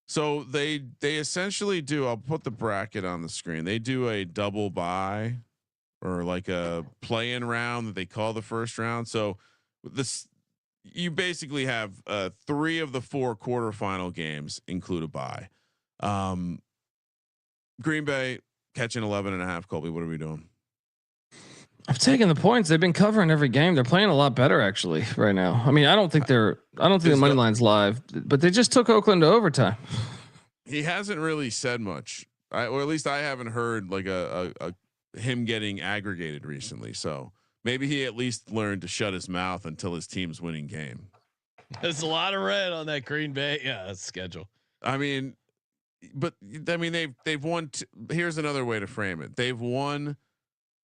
So they essentially do, I'll put the bracket on the screen. They do a double bye or like a play-in round that they call the first round. So this, you basically have 3 of the 4 quarterfinal games include a bye. Green Bay catching 11.5. Colby, what are we doing? I've taken the points. They've been covering every game. They're playing a lot better actually right now. I mean, I don't think the money line's live, but they just took Oakland to overtime. He hasn't really said much, or at least I haven't heard like a him getting aggregated recently. So maybe he at least learned to shut his mouth until his team's winning game. There's a lot of red on that Green Bay schedule. I mean, but I mean they've won. Here's another way to frame it. They've won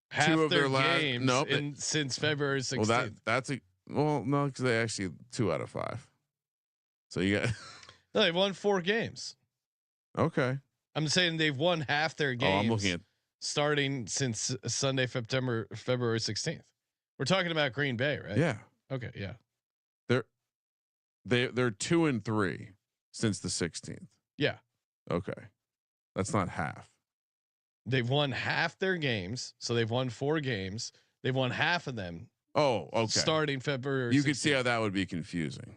half 2 of their last games since February 16th. Well, no, because they actually 2 out of 5. So you got no, they've won 4 games. Okay. I'm saying they've won half their games. I'm looking at starting since Sunday, February 16th. We're talking about Green Bay, right? Yeah. Okay. Yeah. They're 2 and 3 since the 16th. Yeah. Okay. That's not half. They've won half their games. So they've won 4 games. They've won half of them. Oh, okay. Starting February. You 16th. could see how that would be confusing.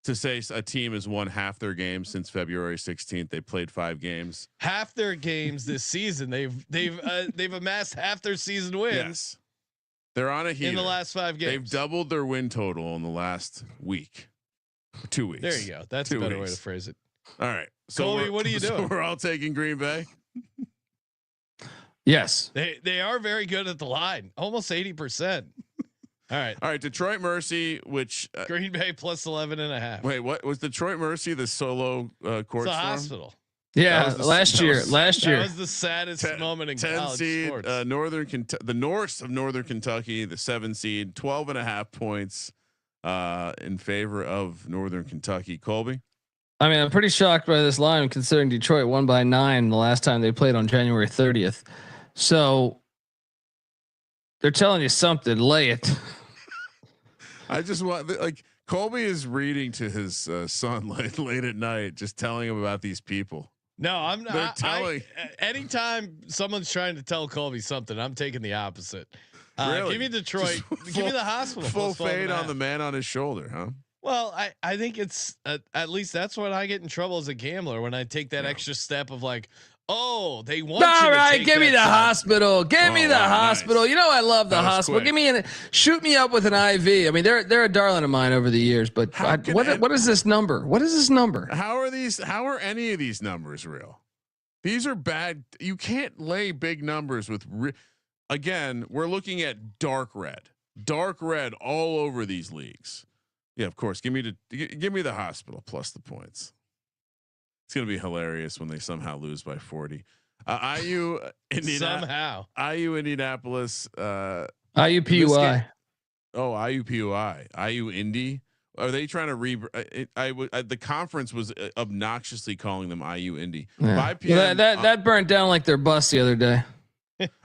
To say a team has won half their games since February 16th, they played 5 games. Half their games this season, they've amassed half their season wins. Yes. They're on a heater. In the last 5 games. They've doubled their win total in the last week. 2 weeks. There you go. That's 2 a better weeks. way to phrase it. All right. So Colby, what are you doing? So we're all taking Green Bay. Yes. They are very good at the line. Almost 80%. All right. Detroit Mercy, which Green Bay plus 11.5. wait, what was Detroit Mercy? The solo court It's a storm? hospital. Yeah. Last year. That was the saddest moment in 10 college seed, sports. the Norse of Northern Kentucky, the 7 seed, 12.5 points in favor of Northern Kentucky. Colby. I mean, I'm pretty shocked by this line considering Detroit won by 9 the last time they played on January 30th. So they're telling you something. Lay it. I just want Colby is reading to his son late at night, just telling him about these people. No, I'm not. Anytime someone's trying to tell Colby something, I'm taking the opposite. Really? Give me Detroit. Give me the hospital. Full fade on the man on his shoulder, huh? Well, I think it's at least that's when I get in trouble as a gambler, when I take that extra step of like, oh, they want. All you to right, take give me the hospital. Give me the hospital. Nice. You know I love the hospital. Quick. Give me shoot me up with an IV. I mean, they're a darling of mine over the years. But what is this number? What is this number? How are any of these numbers real? These are bad. You can't lay big numbers with. Again, we're looking at dark red all over these leagues. Yeah, of course. Give me the hospital plus the points. It's gonna be hilarious when they somehow lose by 40. IU Indianapolis. IUPUI. Oh, IUPUI. IU Indy. Are they trying to the conference was obnoxiously calling them IU Indy. Yeah. 5 p.m. That burnt down like their bus the other day.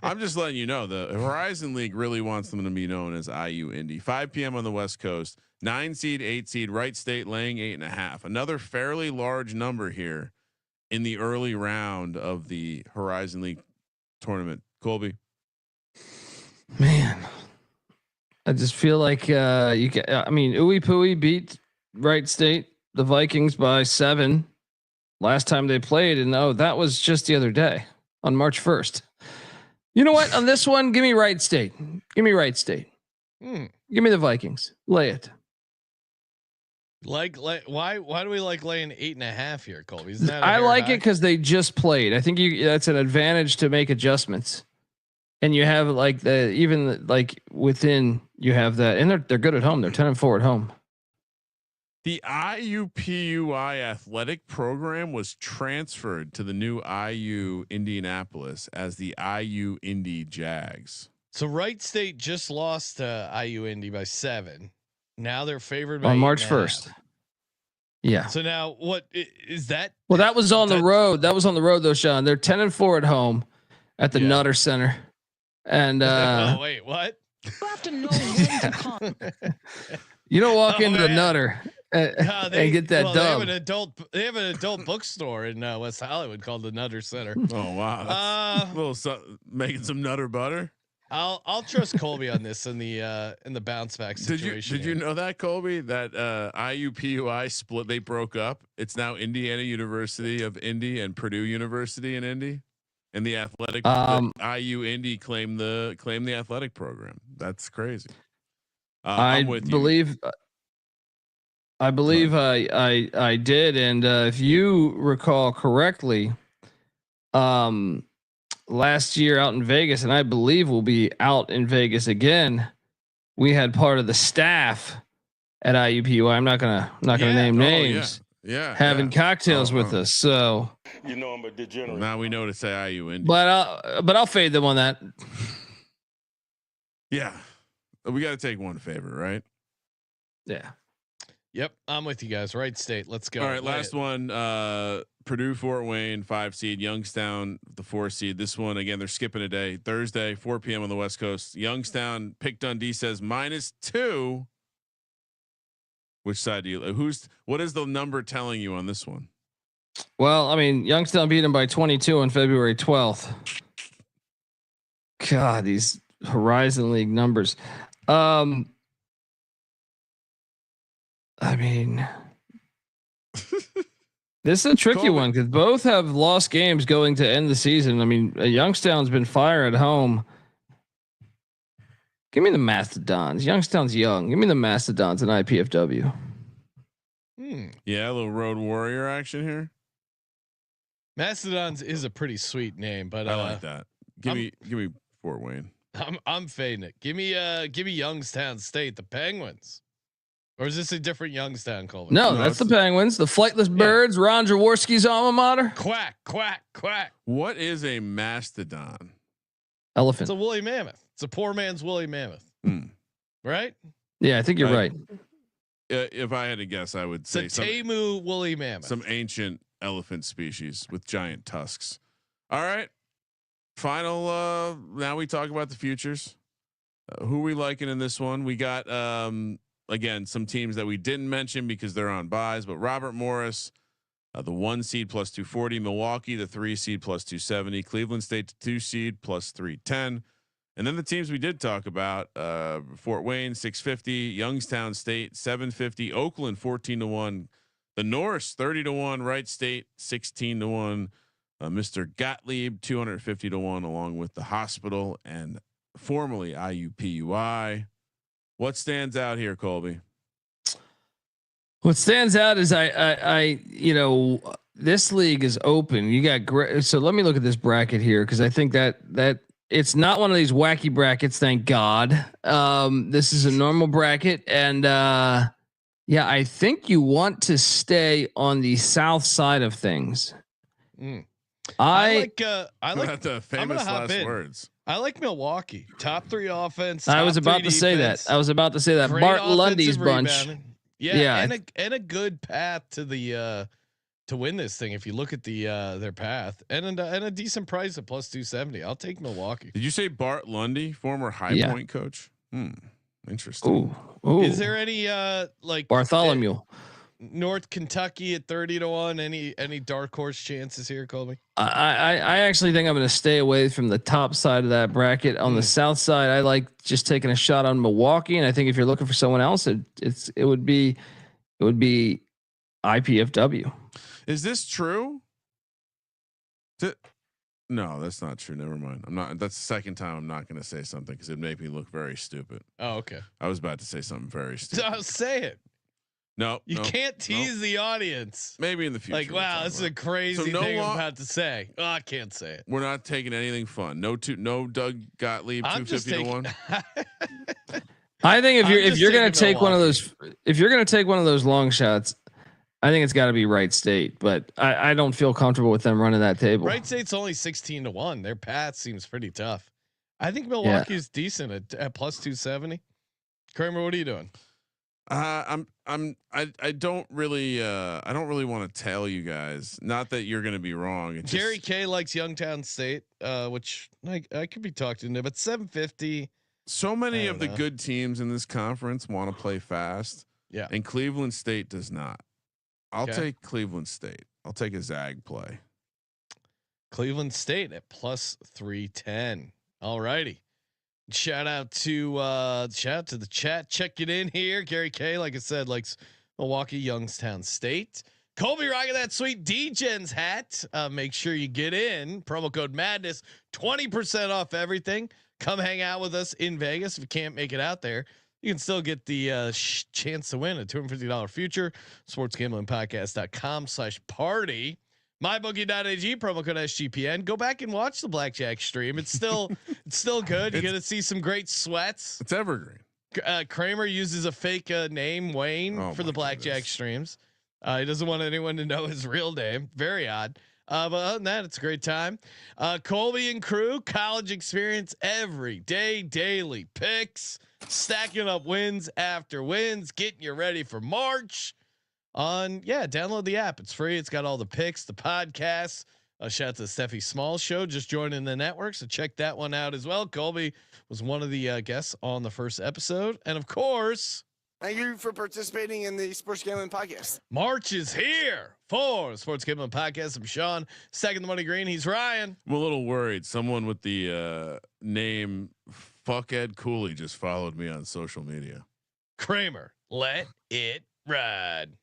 I'm just letting you know the Horizon League really wants them to be known as IU Indy. 5 p.m. on the West Coast. 9 seed, 8 seed, Wright State laying 8.5. Another fairly large number here in the early round of the Horizon League tournament. Colby, Man, I just feel like you can. I mean, Ooey Pooey beat Wright State, the Vikings, by 7 last time they played, and that was just the other day on March 1st. You know what? On this one, give me Wright State. Give me Wright State. Give me the Vikings. Lay it. Like why do we like laying 8.5 here, Colby? I like it because they just played. I think that's an advantage to make adjustments, and you have like within you have that, and they're good at home. They're 10-4 at home. the IUPUI athletic program was transferred to the new IU Indianapolis as the IU Indy Jags. So Wright State just lost to IU Indy by 7. Now they're favored by on March 1st. Yeah. So now what is that? Well, that was on the road. That was on the road though, Sean. They're 10-4 at home at the Nutter Center. And oh wait, what? You have to know when to come. You don't walk into the Nutter and get that dub. They have an adult bookstore in West Hollywood called the Nutter Center. Oh wow. That's making some Nutter butter. I'll trust Colby on this in the bounce back situation. Did you know that, Colby, that IUPUI split? They broke up. It's now Indiana University of Indy and Purdue University in Indy, and the athletic IU Indy claimed the athletic program. That's crazy. I believe I did, and if you recall correctly, last year out in Vegas, and I believe we'll be out in Vegas again. We had part of the staff at IUPUI. I'm not gonna name names. Having cocktails with us. So you know I'm a degenerate. Now we know to say IU Indy. But I'll fade them on that. Yeah, we got to take one favor, right? Yeah. Yep, I'm with you guys. Wright State. Let's go. All right, last one. Purdue, Fort Wayne, 5 seed. Youngstown, the 4 seed. This one again, they're skipping a day. Thursday, 4 p.m. on the West Coast. Youngstown pick Dundee says -2. Which side do you? What is the number telling you on this one? Well, I mean, Youngstown beat them by 22 on February 12th. God, these Horizon League numbers. I mean, this is a tricky one because both have lost games going to end the season. I mean, Youngstown's been fire at home. Give me the Mastodons. Youngstown's young. Give me the Mastodons and IPFW. Yeah, a little road warrior action here. Mastodons is a pretty sweet name, but I like that. Give me Fort Wayne. I'm fading it. Give me Youngstown State, the Penguins. Or is this a different Youngstown, Colby? No, that's the Penguins, the Flightless Birds, Ron Jaworski's alma mater. Quack, quack, quack. What is a mastodon? Elephant. It's a woolly mammoth. It's a poor man's woolly mammoth. Right? Yeah, I think you're right. If I had to guess, I would say Temu woolly mammoth. Some ancient elephant species with giant tusks. All right. Final. Now we talk about the futures. Who are we liking in this one? We got again some teams that we didn't mention because they're on buys, but Robert Morris, the 1 seed plus 240, Milwaukee, the 3 seed plus 270, Cleveland State, the 2 seed plus 310. And then the teams we did talk about, Fort Wayne 650, Youngstown State 750, Oakland 14-1, the Norse 30-1, Wright State 16-1, Mr. Gottlieb 250-1, along with the Hospital and formerly IUPUI. What stands out here, Colby? What stands out is I this league is open. You got great. So let me look at this bracket here because I think that it's not one of these wacky brackets. Thank God. This is a normal bracket, and I think you want to stay on the south side of things. I like the famous last words. I like Milwaukee. Top 3 offense. I was about to say that. Great Bart Lundy's bunch. Yeah. And a good path to the to win this thing. If you look at their path and a decent price at +270, I'll take Milwaukee. Did you say Bart Lundy, former High Point coach? Interesting. Ooh. Is there any like Bartholomew? North Kentucky at 30-1? Any dark horse chances here, Colby? I actually think I'm going to stay away from the top side of that bracket. On the south side, I like just taking a shot on Milwaukee, and I think if you're looking for someone else, it would be IPFW. Is this true? No, that's not true. Never mind. I'm not. That's the second time I'm not going to say something because it'd make me look very stupid. Oh, okay. I was about to say something very stupid. Say it. No, you can't tease the audience. Maybe in the future. Like, wow, this is a crazy thing I'm about to say. Oh, I can't say it. We're not taking anything fun. No Doug Gottlieb 250-1. I think if you're going to take one of those long shots, I think it's got to be Wright State, but I don't feel comfortable with them running that table. Wright State's only 16-1. Their path seems pretty tough. I think Milwaukee is decent at +270. Kramer, what are you doing? I don't really want to tell you guys. Not that you're going to be wrong. It's Gary K likes Youngstown State, which I could be talked into, but 750. So many of the good teams in this conference want to play fast. Yeah, and Cleveland State does not. I'll take Cleveland State. I'll take a Zag play. Cleveland State at +310. All righty. Shout out to the chat. Check it in here. Gary K, like I said, likes Milwaukee, Youngstown State. Colby rocking that sweet D-Gens hat. Make sure you get in. Promo code Madness, 20% off everything. Come hang out with us in Vegas. If you can't make it out there, you can still get the chance to win a $250 future. sportsgamblingpodcast.com/party. MyBookie.ag, promo code SGPN. Go back and watch the blackjack stream. It's still good. You're gonna see some great sweats. It's evergreen. Kramer uses a fake name, Wayne, for the blackjack streams. He doesn't want anyone to know his real name. Very odd. But other than that, it's a great time. Colby and crew, college experience every day, daily picks, stacking up wins after wins, getting you ready for March. Download the app. It's free. It's got all the picks, the podcasts. Shout out to the Steffi Small Show, just joining the network, so check that one out as well. Colby was one of the guests on the first episode, and of course, thank you for participating in the Sports Gambling Podcast. March is here for the Sports Gambling Podcast. I'm Sean, second the money green. He's Ryan. I'm a little worried. Someone with the name Fuckhead Cooley just followed me on social media. Kramer, let it ride.